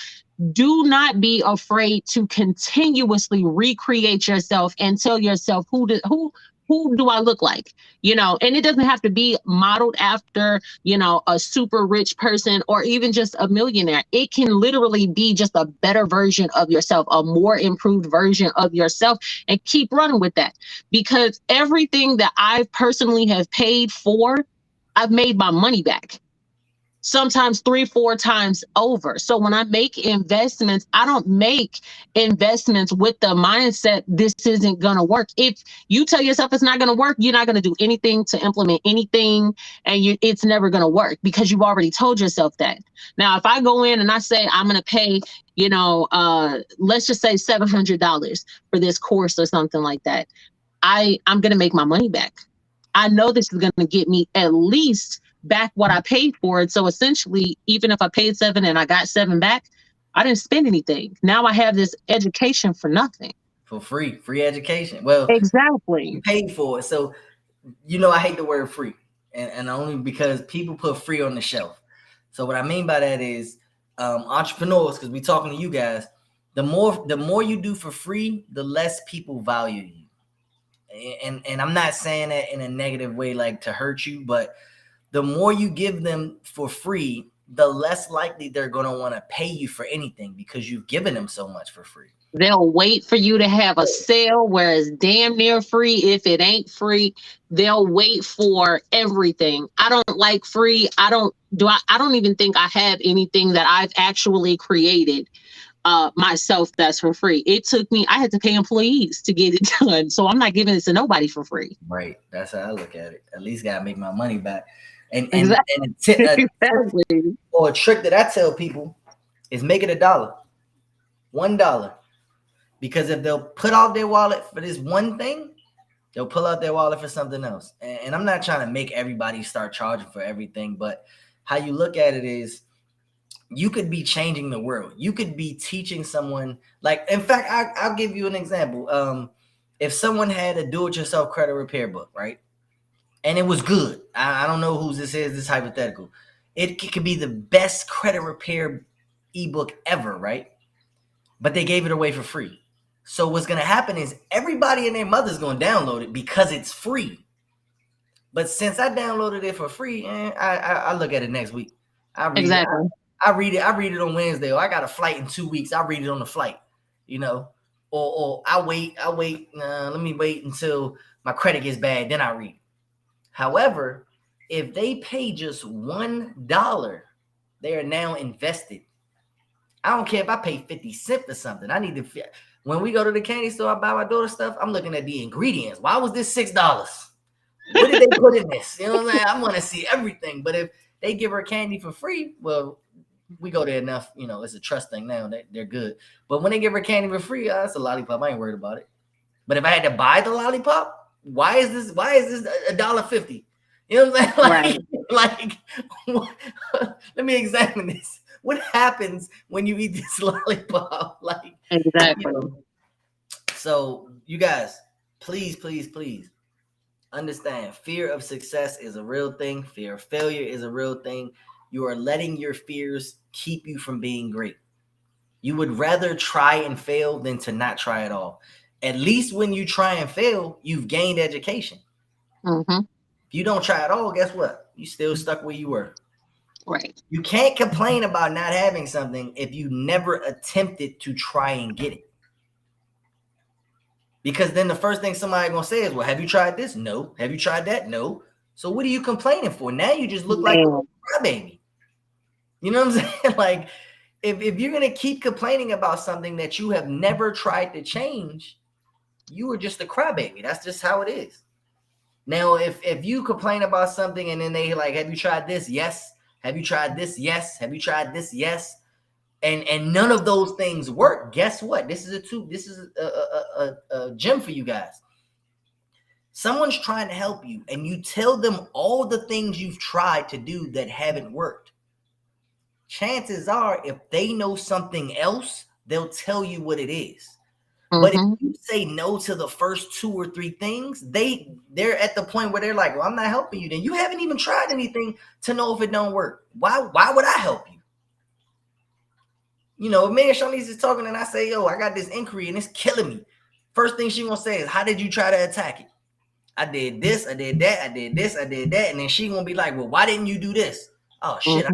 Do not be afraid to continuously recreate yourself and tell yourself, who do I look like? You know, and it doesn't have to be modeled after, you know, a super rich person or even just a millionaire. It can literally be just a better version of yourself, a more improved version of yourself, and keep running with that. Because everything that I personally have paid for, I've made my money back. Sometimes 3-4 times over. So when I make investments, I don't make investments with the mindset this isn't going to work. If you tell yourself it's not going to work, you're not going to do anything to implement anything, and it's never going to work because you've already told yourself that. Now, if I go in and I say I'm going to pay, you know, let's just say $700 for this course or something like that, I'm going to make my money back. I know this is going to get me at least back what I paid for it. So essentially, even if I paid 7 and I got 7 back, I didn't spend anything. Now I have this education for nothing. For free education. Well, exactly. You paid for it. So, you know, I hate the word free, and only because people put free on the shelf. So what I mean by that is, entrepreneurs, because we're talking to you guys, the more you do for free, the less people value you. And I'm not saying that in a negative way, like to hurt you, but the more you give them for free, the less likely they're going to want to pay you for anything because you've given them so much for free. They'll wait for you to have a sale where it's damn near free. If it ain't free, they'll wait for everything. I don't like free. I don't even think I have anything that I've actually created myself that's for free. It took me, I had to pay employees to get it done. So I'm not giving this to nobody for free. Right. That's how I look at it. At least gotta make my money back. And Exactly. or a trick that I tell people is make it $1. $1. Because if they'll put out their wallet for this one thing, they'll pull out their wallet for something else. And I'm not trying to make everybody start charging for everything, but how you look at it is you could be changing the world. You could be teaching someone, like, in fact, I'll give you an example. If someone had a do-it-yourself credit repair book, right? And it was good. I don't know whose this is. This is hypothetical. It could be the best credit repair ebook ever, right? But they gave it away for free. So what's going to happen is everybody and their mother's going to download it because it's free. But since I downloaded it for free, I look at it next week. I read exactly. it. I read it on Wednesday. Or I got a flight in 2 weeks. I read it on the flight, you know. Or I wait. Let me wait until my credit gets bad. Then I read. However, if they pay just $1, they are now invested. I don't care if I pay 50 cents for something. I need to. When we go to the candy store, I buy my daughter stuff. I'm looking at the ingredients. Why was this $6? What did they put in this? You know what I'm saying? I want to see everything. But if they give her candy for free, well, we go there enough. You know, it's a trust thing now. They're good. But when they give her candy for free, it's a lollipop. I ain't worried about it. But if I had to buy the lollipop, why is this $1.50? You know what I'm saying? Like, let me examine this. What happens when you eat this lollipop? Like, exactly. You know? So you guys, please understand, fear of success is a real thing. Fear of failure is a real thing. You are letting your fears keep you from being great. You would rather try and fail than to not try at all. At least when you try and fail, you've gained education. Mm-hmm. If you don't try at all, guess what? You still stuck where you were. Right. You can't complain about not having something if you never attempted to try and get it. Because then the first thing somebody gonna say is, well, have you tried this? No. Have you tried that? No. So what are you complaining for? Now you just look like a crybaby. You know what I'm saying? Like, if you're gonna keep complaining about something that you have never tried to change, you are just a crybaby. That's just how it is. Now, if you complain about something and then they like, have you tried this? Yes. Have you tried this? Yes. Have you tried this? Yes. And none of those things work. Guess what? This is a gem for you guys. Someone's trying to help you and you tell them all the things you've tried to do that haven't worked. Chances are, if they know something else, they'll tell you what it is. Mm-hmm. But if you say no to the first 2 or 3 things, they're at the point where they're like, well, I'm not helping you. Then you haven't even tried anything to know if it don't work. Why would I help you? You know, if me and Shanice is talking and I say, yo, I got this inquiry and it's killing me. First thing she gonna say is, how did you try to attack it? I did this, I did that, I did this, I did that. And then she gonna be like, well, why didn't you do this? Oh, shit, I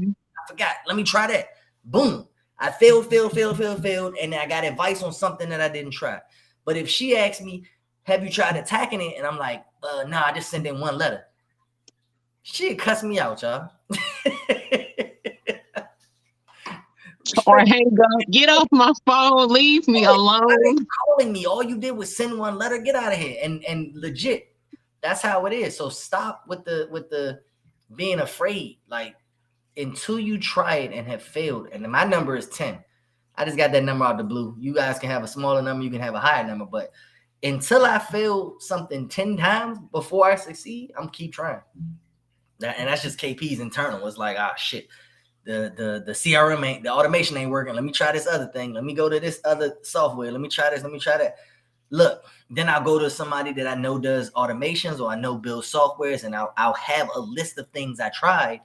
forgot. Let me try that. Boom. I failed. And I got advice on something that I didn't try. But if she asks me, have you tried attacking it? And I'm like, nah, I just sent in 1 letter. She'd cuss me out, y'all. Or hang up, get off my phone, leave me alone. Calling me, all you did was send 1 letter, get out of here. And legit, that's how it is. So stop with the being afraid. Like, until you try it and have failed, and my number is 10. I just got that number out of the blue. You guys can have a smaller number, you can have a higher number, but until I fail something 10 times before I succeed, I'm keep trying. And that's just KP's internal. It's like, shit. The CRM ain't, the automation ain't working. Let me try this other thing. Let me go to this other software. Let me try this. Let me try that. Look, then I'll go to somebody that I know does automations or I know builds softwares, and I'll have a list of things I tried.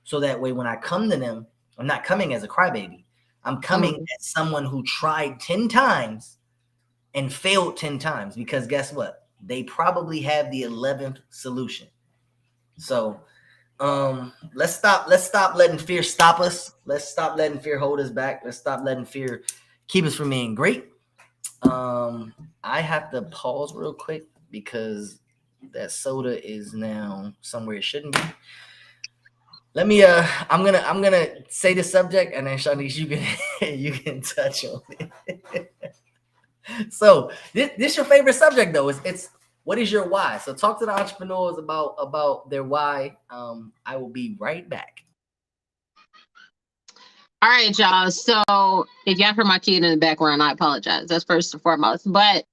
So that way, when I come to them, I'm not coming as a crybaby. I'm coming as someone who tried 10 times and failed 10 times, because guess what? They probably have the 11th solution. So Let's stop letting fear stop us. Let's stop letting fear hold us back. Let's stop letting fear keep us from being great. I have to pause real quick because that soda is now somewhere it shouldn't be. Let me I'm gonna say the subject and then Shanice you can you can touch on it. So this your favorite subject though. It's what is your why? So talk to the entrepreneurs about their why. I will be right back. All right, y'all. So if y'all heard my kid in the background, I apologize. That's first and foremost. But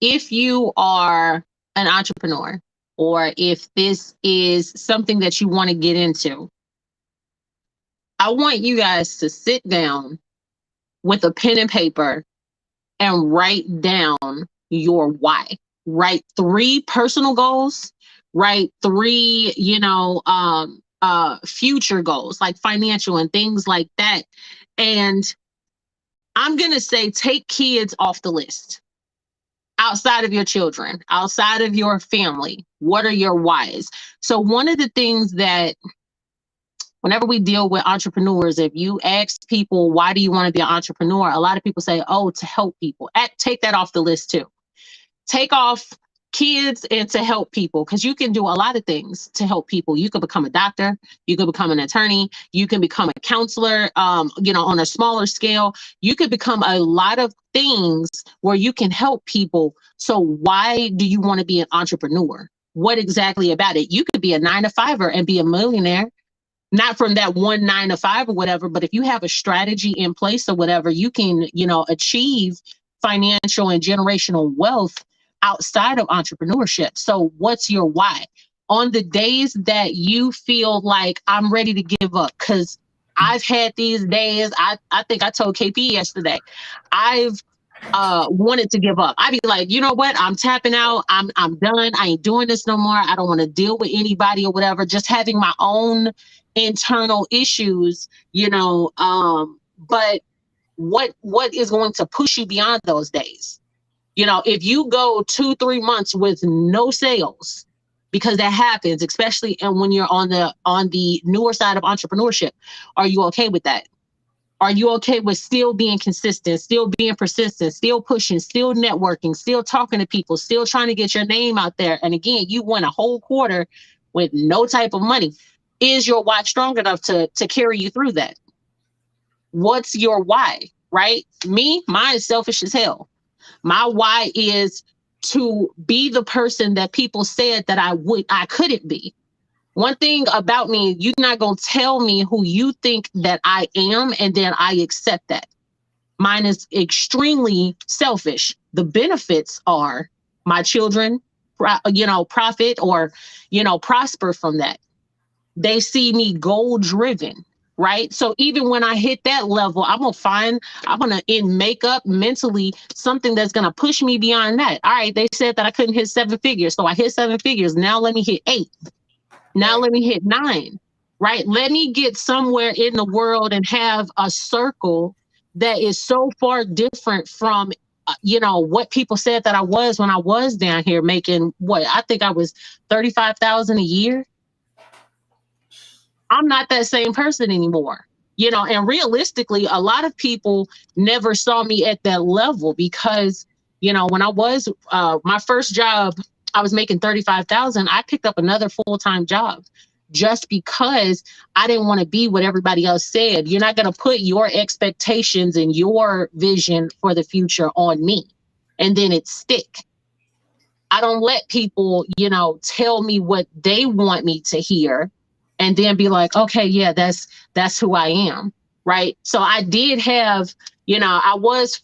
if you are an entrepreneur or if this is something that you want to get into, I want you guys to sit down with a pen and paper and write down your why. Write 3 personal goals, write 3, future goals like financial and things like that. And I'm going to say take kids off the list. Outside of your children, outside of your family, what are your whys? So one of the things that whenever we deal with entrepreneurs, if you ask people, why do you want to be an entrepreneur? A lot of people say, oh, to help people. Take that off the list too. Take off kids and to help people, because you can do a lot of things to help people. You could become a doctor, you could become an attorney, you can become a counselor, on a smaller scale. You could become a lot of things where you can help people. So why do you want to be an entrepreneur? What exactly about it? You could be a 9-to-5er and be a millionaire. Not from that one 9-to-5 or whatever, but if you have a strategy in place or whatever, you can, achieve financial and generational wealth outside of entrepreneurship. So what's your why? On the days that you feel like I'm ready to give up, because I've had these days, I think I told KP yesterday, I've wanted to give up. I'd be like, you know what? I'm tapping out. I'm done. I ain't doing this no more. I don't want to deal with anybody or whatever. Just having my own internal issues, but what is going to push you beyond those days? If you go 2-3 months with no sales, because that happens, especially and when you're on the newer side of entrepreneurship, are you okay with that? Are you okay with still being consistent, still being persistent, still pushing, still networking, still talking to people, still trying to get your name out there? And again, you went a whole quarter with no type of money. Is your why strong enough to carry you through that? What's your why, right? Mine is selfish as hell. My why is to be the person that people said that I couldn't be. One thing about me, you're not going to tell me who you think that I am, and then I accept that. Mine is extremely selfish. The benefits are my children, profit or, prosper from that. They see me goal driven, right? So even when I hit that level, I'm going to in makeup mentally something that's going to push me beyond that. All right, they said that I couldn't hit 7 figures. So I hit 7 figures. Now let me hit 8. Now let me hit 9, right? Let me get somewhere in the world and have a circle that is so far different from, what people said that I was when I was down here making what I think I was 35,000 a year. I'm not that same person anymore. And realistically, a lot of people never saw me at that level because, when I was my first job, I was making 35,000. I picked up another full-time job just because I didn't want to be what everybody else said. You're not going to put your expectations and your vision for the future on me and then it stick. I don't let people, tell me what they want me to hear and then be like, okay, yeah, that's who I am. Right. So I did have, I was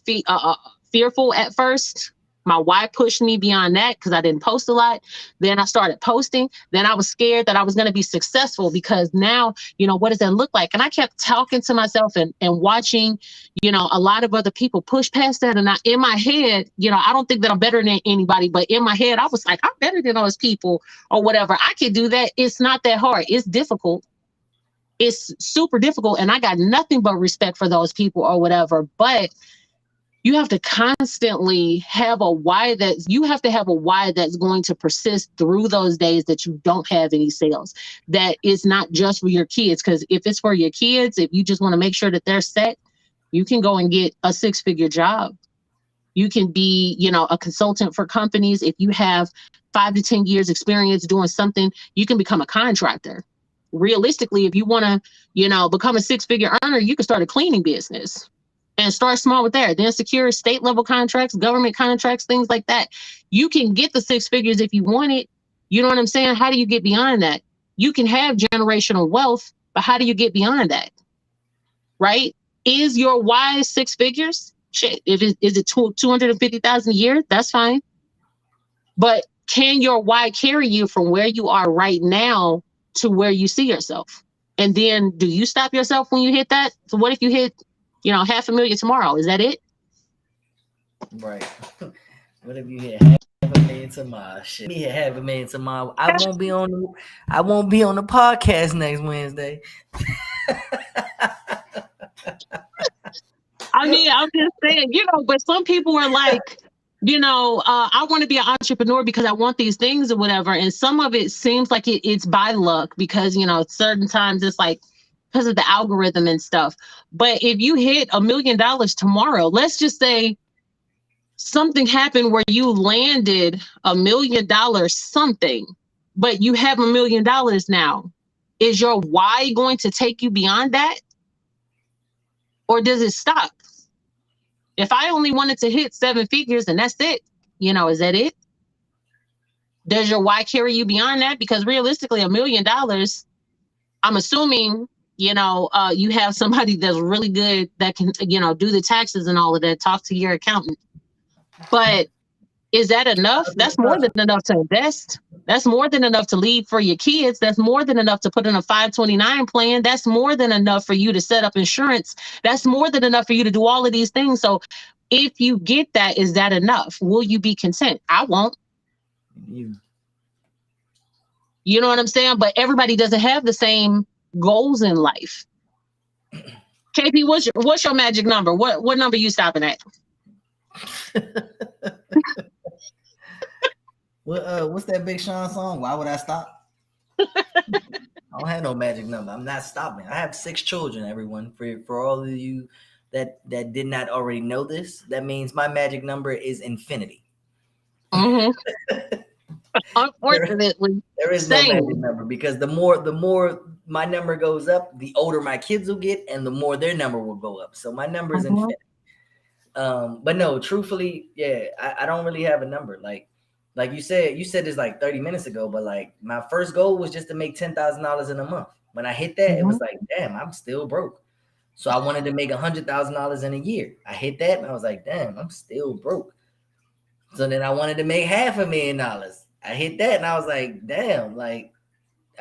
fearful at first. My wife pushed me beyond that because I didn't post a lot. Then I started posting. Then I was scared that I was going to be successful because now, what does that look like? And I kept talking to myself and watching, a lot of other people push past that. And in my head, I don't think that I'm better than anybody, but in my head, I was like, I'm better than those people or whatever. I could do that. It's not that hard. It's difficult. It's super difficult. And I got nothing but respect for those people or whatever. But You have to constantly have a why that's going to persist through those days that you don't have any sales. That is not just for your kids. Because if it's for your kids, if you just want to make sure that they're set, you can go and get a 6-figure job. You can be, a consultant for companies. If you have 5 to 10 years experience doing something, you can become a contractor. Realistically, if you want to, become a 6-figure earner, you can start a cleaning business and start small with that. Then secure state level contracts, government contracts, things like that. You can get the 6 figures if you want it. You know what I'm saying? How do you get beyond that? You can have generational wealth, but how do you get beyond that? Right? Is your why 6 figures? Shit. If it is it 250,000 a year, that's fine. But can your why carry you from where you are right now to where you see yourself? And then do you stop yourself when you hit that? So what if you hit, $500,000 tomorrow? Is that it? Right. What if you hit $500,000 tomorrow? Shit. Me hit $500,000 tomorrow. I won't be on the podcast next Wednesday. I mean, I'm just saying, but some people are like, I want to be an entrepreneur because I want these things or whatever. And some of it seems like it's by luck because, certain times it's like because of the algorithm and stuff. But if you hit $1 million tomorrow, let's just say something happened where you landed $1 million something, but you have $1 million now. Is your why going to take you beyond that? Or does it stop? If I only wanted to hit 7 figures and that's it, is that it? Does your why carry you beyond that? Because realistically, $1 million, I'm assuming, you have somebody that's really good that can, do the taxes and all of that, talk to your accountant. But is that enough? That's more than enough to invest. That's more than enough to leave for your kids. That's more than enough to put in a 529 plan. That's more than enough for you to set up insurance. That's more than enough for you to do all of these things. So if you get that, is that enough? Will you be content? I won't. You know what I'm saying? But everybody doesn't have the same goals in life. KP, what's your magic number? What number you stopping at? What's that Big Sean song? Why would I stop? I don't have no magic number. I'm not stopping. I have 6 children, everyone. For all of you that did not already know this, that means my magic number is infinity. Mm-hmm. Unfortunately, there is no magic number because the more my number goes up, the older my kids will get, and the more their number will go up. So my number is infinity. But no, truthfully, yeah, I don't really have a number. Like you said this like 30 minutes ago, but like my first goal was just to make $10,000 in a month. When I hit that, it was like, damn, I'm still broke. So I wanted to make $100,000 in a year. I hit that and I was like, damn, I'm still broke. So then I wanted to make $500,000. I hit that and I was like, damn, like,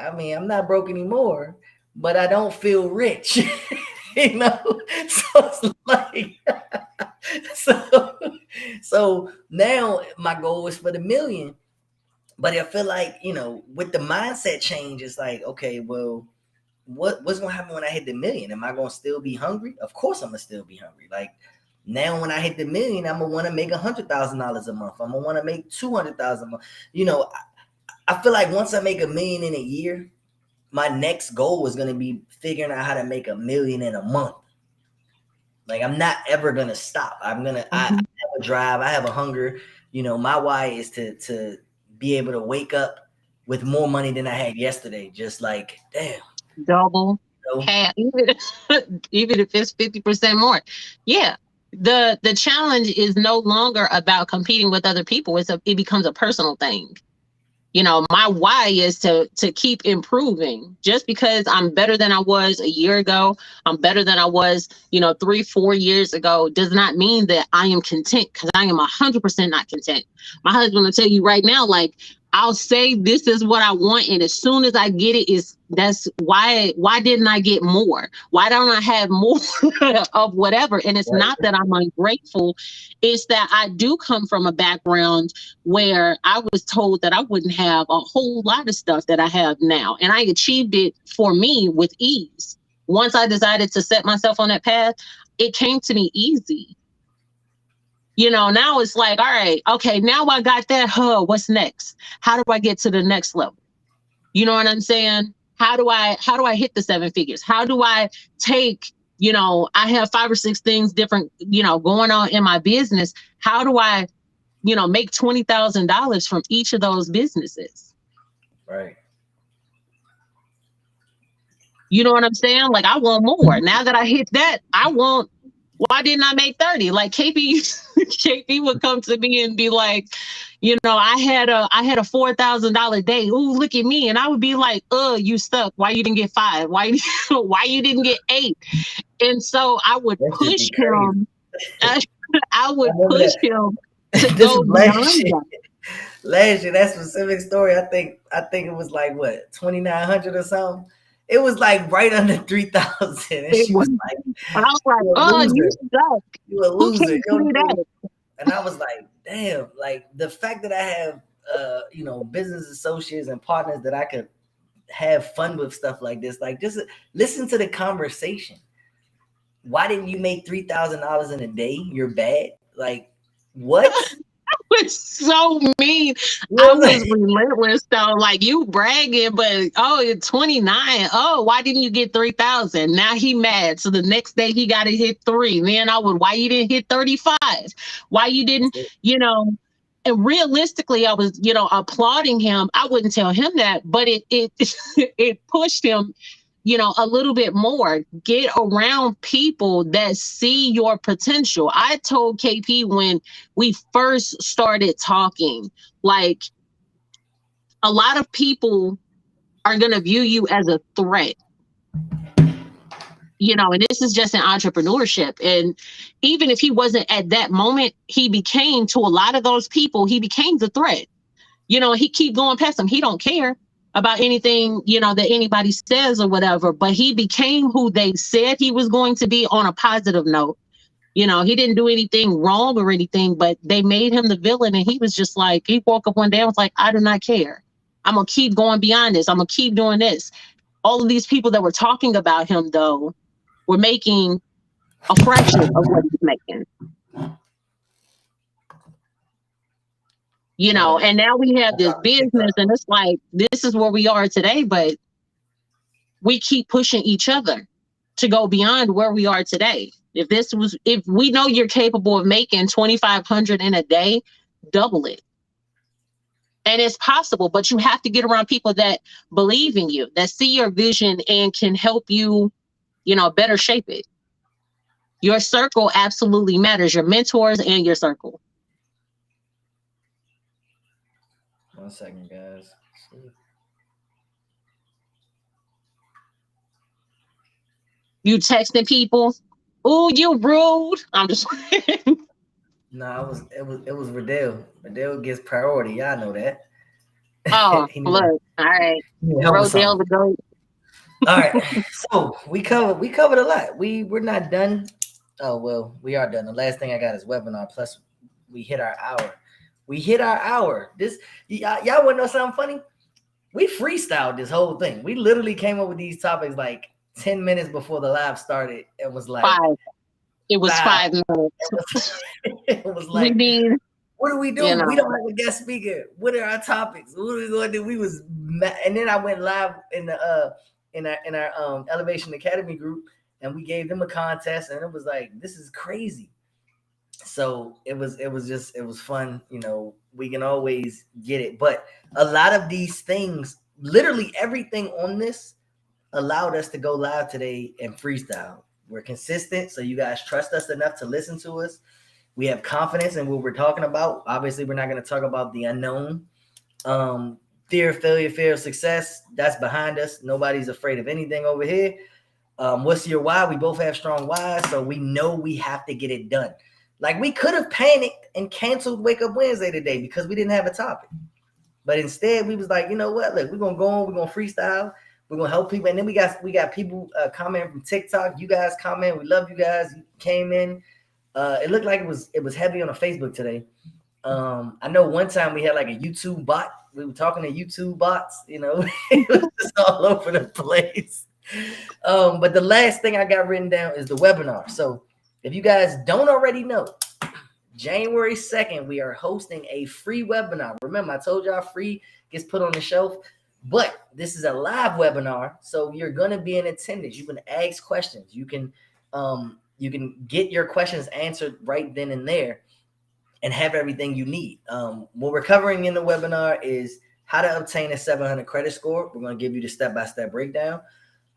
I mean, I'm not broke anymore, but I don't feel rich. So it's like so now my goal is for the $1 million, but I feel like, with the mindset change, it's like, okay, well, what's gonna happen when I hit the $1 million? Am I gonna still be hungry? Of course I'm gonna still be hungry. Like now when I hit the $1 million, I'm gonna want to make $100,000 a month. I'm gonna want to make $200,000 a month. I feel like once I make $1 million in a year, my next goal is gonna be figuring out how to make $1 million in a month. Like I'm not ever gonna stop. I have a drive. I have a hunger. My why is to be able to wake up with more money than I had yesterday. Just like, damn, double, half, even if it's 50% more. Yeah, the challenge is no longer about competing with other people. It becomes a personal thing. My why is to keep improving. Just because I'm better than I was a year ago, I'm better than I was, 3-4 years ago, does not mean that I am content, because I am 100% not content. My husband will tell you right now, like, I'll say this is what I want, and as soon as I get it, that's why didn't I get more? Why don't I have more of whatever? And it's not that I'm ungrateful. It's that I do come from a background where I was told that I wouldn't have a whole lot of stuff that I have now. And I achieved it for me with ease. Once I decided to set myself on that path, it came to me easy. Now it's like, all right, okay, now I got that. What's next? How do I get to the next level? You know what I'm saying? How do I hit the seven figures? How do I take, I have 5 or 6 things different, going on in my business. How do I, make $20,000 from each of those businesses? Right. You know what I'm saying? Like, I want more. Now that I hit that, I want, why didn't I make 30? Like KP would come to me and be like, I had a $4,000 day. Ooh, look at me. And I would be like, you stuck. Why you didn't get 5? Why you didn't get 8? And so I would That should push be crazy. him. I would remember push that. him to This is go last beyond year. that. Last year, that specific story, I think it was like what, 2,900 or something. It was like right under 3,000, and It she was, was like, and I was like, "You a you loser. stuck. You a Who loser." can't You see don't do that? it. And I was like, "Damn!" Like the fact that I have, business associates and partners that I could have fun with stuff like this. Like, just listen to the conversation. Why didn't you make $3,000 in a day? You're bad. Like, what? Was so mean. You know I what I'm was saying? relentless though. Like, you bragging, but it's 29. Oh, why didn't you get 3,000? Now he mad. So the next day he got to hit 3. Then why you didn't hit 35? Why you didn't, and realistically, I was, applauding him. I wouldn't tell him that, but it it pushed him, a little bit more. Get around people that see your potential. I told KP when we first started talking, like, a lot of people are going to view you as a threat. And this is just in entrepreneurship. And even if he wasn't at that moment, he became, to a lot of those people, he became the threat. He keep going past them. He don't care about anything, that anybody says or whatever, but he became who they said he was going to be on a positive note. He didn't do anything wrong or anything, but they made him the villain. And he was just like, he woke up one day and was like, I do not care. I'm going to keep going beyond this. I'm going to keep doing this. All of these people that were talking about him, though, were making a fraction of what he's making. And now we have this business, and it's like, this is where we are today, but we keep pushing each other to go beyond where we are today. If we know you're capable of making 2,500 in a day, double it. And it's possible, but you have to get around people that believe in you, that see your vision and can help you, better shape it. Your circle absolutely matters, your mentors and your circle. 1 second, guys. You texting people? Oh, you rude. I'm just No, it was Riddell. Riddell gets priority. Y'all know that. Oh, look. All right. Rodell the GOAT. All right. So we covered a lot. We're not done. Oh well, we are done. The last thing I got is webinar. Plus, we hit our hour. This y'all want to know something funny? We freestyled this whole thing. We literally came up with these topics like 10 minutes before the live started. It was like 5. It was 5 minutes. It was like, what do we do? We don't have a guest speaker. What are our topics? What are we going to do? We was mad. And then I went live in the in our Elevation Academy group, and we gave them a contest, and it was like, this is crazy. So it was fun. We can always get it, but a lot of these things, literally everything on this, allowed us to go live today and freestyle. We're consistent, so you guys trust us enough to listen to us. We have confidence in what we're talking about. Obviously, we're not going to talk about the unknown. Fear of failure, fear of success, that's behind us. Nobody's afraid of anything over here. What's your why? We both have strong whys, so we know we have to get it done. Like, we could have panicked and canceled Wake Up Wednesday today because we didn't have a topic. But instead, we was like, you know what? Look, we're going to go on. We're going to freestyle. We're going to help people. And then we got people commenting from TikTok. You guys comment. We love you guys. You came in. It looked like it was heavy on the Facebook today. I know one time we had like a YouTube bot. We were talking to YouTube bots. It was just all over the place. But the last thing I got written down is the webinar. So if you guys don't already know, January 2nd, we are hosting a free webinar. Remember, I told y'all free gets put on the shelf, but this is a live webinar, so you're going to be in attendance. You can ask questions. You can get your questions answered right then and there and have everything you need. What we're covering in the webinar is how to obtain a 700 credit score. We're going to give you the step-by-step breakdown.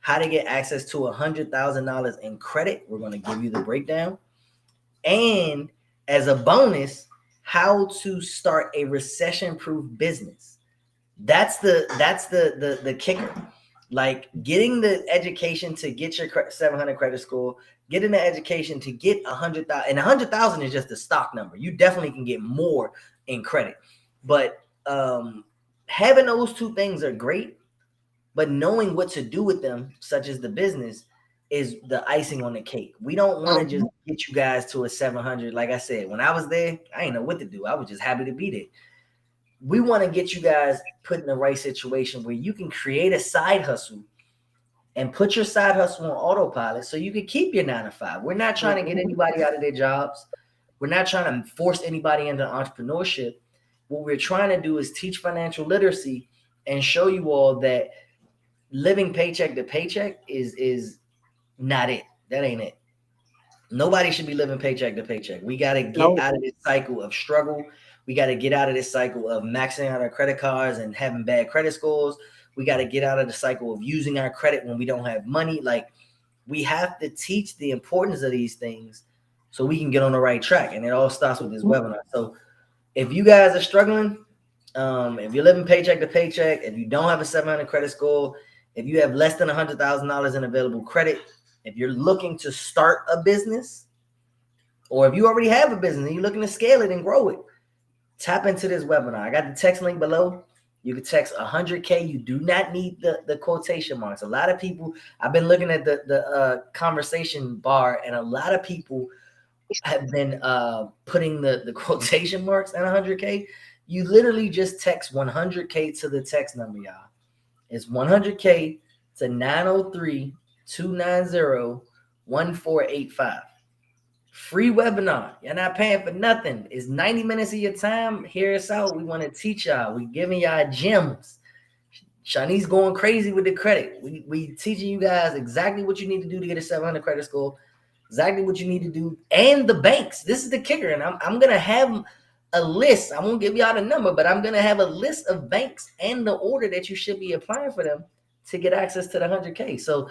How to get access to $100,000 in credit. We're going to give you the breakdown. And as a bonus, how to start a recession-proof business. That's the kicker. Like getting the education to get your 700 credit score, getting the education to get 100,000, and 100,000 is just the stock number. You definitely can get more in credit, but having those two things are great. But knowing what to do with them, such as the business, is the icing on the cake. We don't want to just get you guys to a 700. Like I said, when I was there, I didn't know what to do. I was just happy to be there. We want to get you guys put in the right situation where you can create a side hustle and put your side hustle on autopilot so you can keep your 9 to 5. We're not trying to get anybody out of their jobs. We're not trying to force anybody into entrepreneurship. What we're trying to do is teach financial literacy and show you all that living paycheck to paycheck is not it. That ain't it. Nobody should be living paycheck to paycheck. We got to get out of this cycle of struggle. We got to get out of this cycle of maxing out our credit cards and having bad credit scores. We got to get out of the cycle of using our credit when we don't have money. Like, we have to teach the importance of these things so we can get on the right track. And it all starts with this webinar. So if you guys are struggling, if you're living paycheck to paycheck, if you don't have a 700 credit score, if you have less than $100,000 in available credit, if you're looking to start a business, or if you already have a business and you're looking to scale it and grow it, tap into this webinar. I got the text link below. You can text 100K. You do not need the quotation marks. A lot of people, I've been looking at the conversation bar, and a lot of people have been putting the quotation marks at 100K. You literally just text 100K to the text number, y'all. It's 100K to 903-290-1485. Free webinar. You're not paying for nothing. It's 90 minutes of your time. Hear us out. We want to teach y'all. We giving y'all gems. Shanice going crazy with the credit. We teaching you guys exactly what you need to do to get a 700 credit score. Exactly what you need to do. And the banks. This is the kicker. And I'm going to have a list. I won't give y'all the number, but I'm going to have a list of banks and the order that you should be applying for them to get access to the 100K. So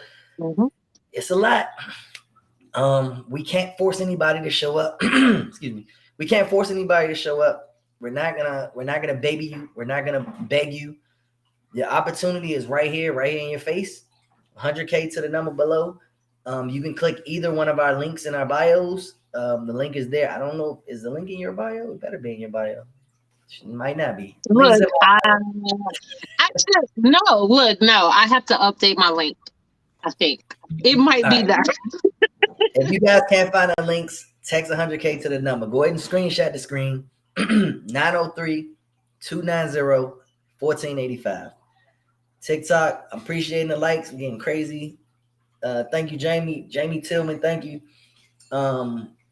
it's a lot. We can't force anybody to show up. Excuse me. We can't force anybody to show up. We're not gonna baby you. We're not gonna beg you. The opportunity is right here in your face. 100K to the number below. You can click either one of our links in our bios. The link is there. I don't know. Is the link in your bio? It better be in your bio. It might not be. Look, no, I have to update my link. I think it might be there. If you guys can't find the links, text 100K to the number. Go ahead and screenshot the screen. 903-290-1485. TikTok, I'm appreciating the likes. We're getting crazy. Thank you, Jamie. Jamie Tillman, thank you.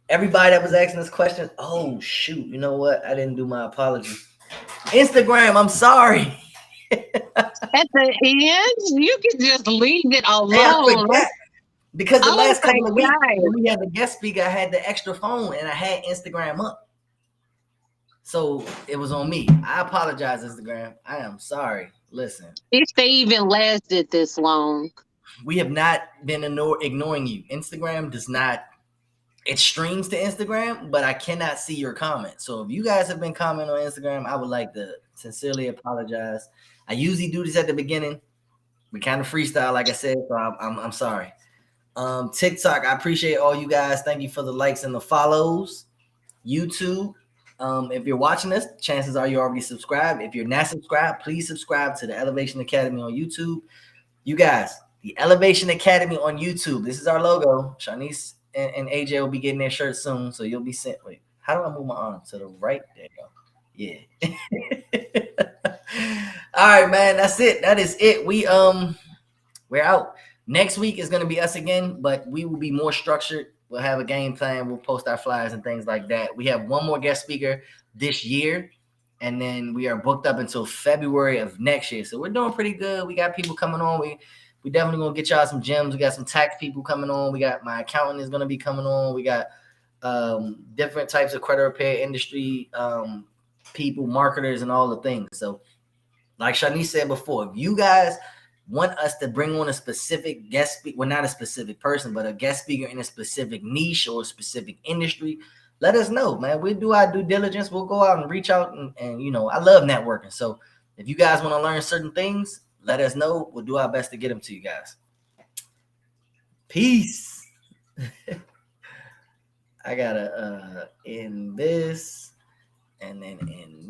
Everybody that was asking us questions. Oh, shoot. You know what? I didn't do my apology. Instagram, I'm sorry. At the end, you can just leave it alone. Because the last couple of weeks, when we had the guest speaker, I had the extra phone and I had Instagram up. So it was on me. I apologize, Instagram. I am sorry. Listen. If they even lasted this long. We have not been ignoring you. Instagram does not, it streams to Instagram, but I cannot see your comments. So if you guys have been commenting on Instagram, I would like to sincerely apologize. I usually do this at the beginning. We kind of freestyle, like I said, so I'm sorry. TikTok, I appreciate all you guys. Thank you for the likes and the follows. YouTube, if you're watching this, chances are you already subscribed. If you're not subscribed, please subscribe to the Elevation Academy on YouTube. You guys, the Elevation Academy on YouTube. This is our logo. Shanice and AJ will be getting their shirts soon, so you'll be sent. Wait, how do I move my arm to the right? There you go. Yeah. All right, man. That's it. That is it. We're out. Next week is going to be us again, but we will be more structured. We'll have a game plan. We'll post our flyers and things like that. We have one more guest speaker this year, and then we are booked up until February of next year. So we're doing pretty good. We got people coming on. We definitely gonna get y'all some gems. We got some tax people coming on. We got my accountant is gonna be coming on. We got different types of credit repair industry people, marketers, and all the things. So, like Shanice said before, if you guys want us to bring on a specific guest speaker, well, not a specific person, but a guest speaker in a specific niche or a specific industry, let us know, man. We'll do our due diligence. We'll go out and reach out and you know, I love networking. So if you guys want to learn certain things, let us know. We'll do our best to get them to you guys. Peace. I gotta end this and then end this.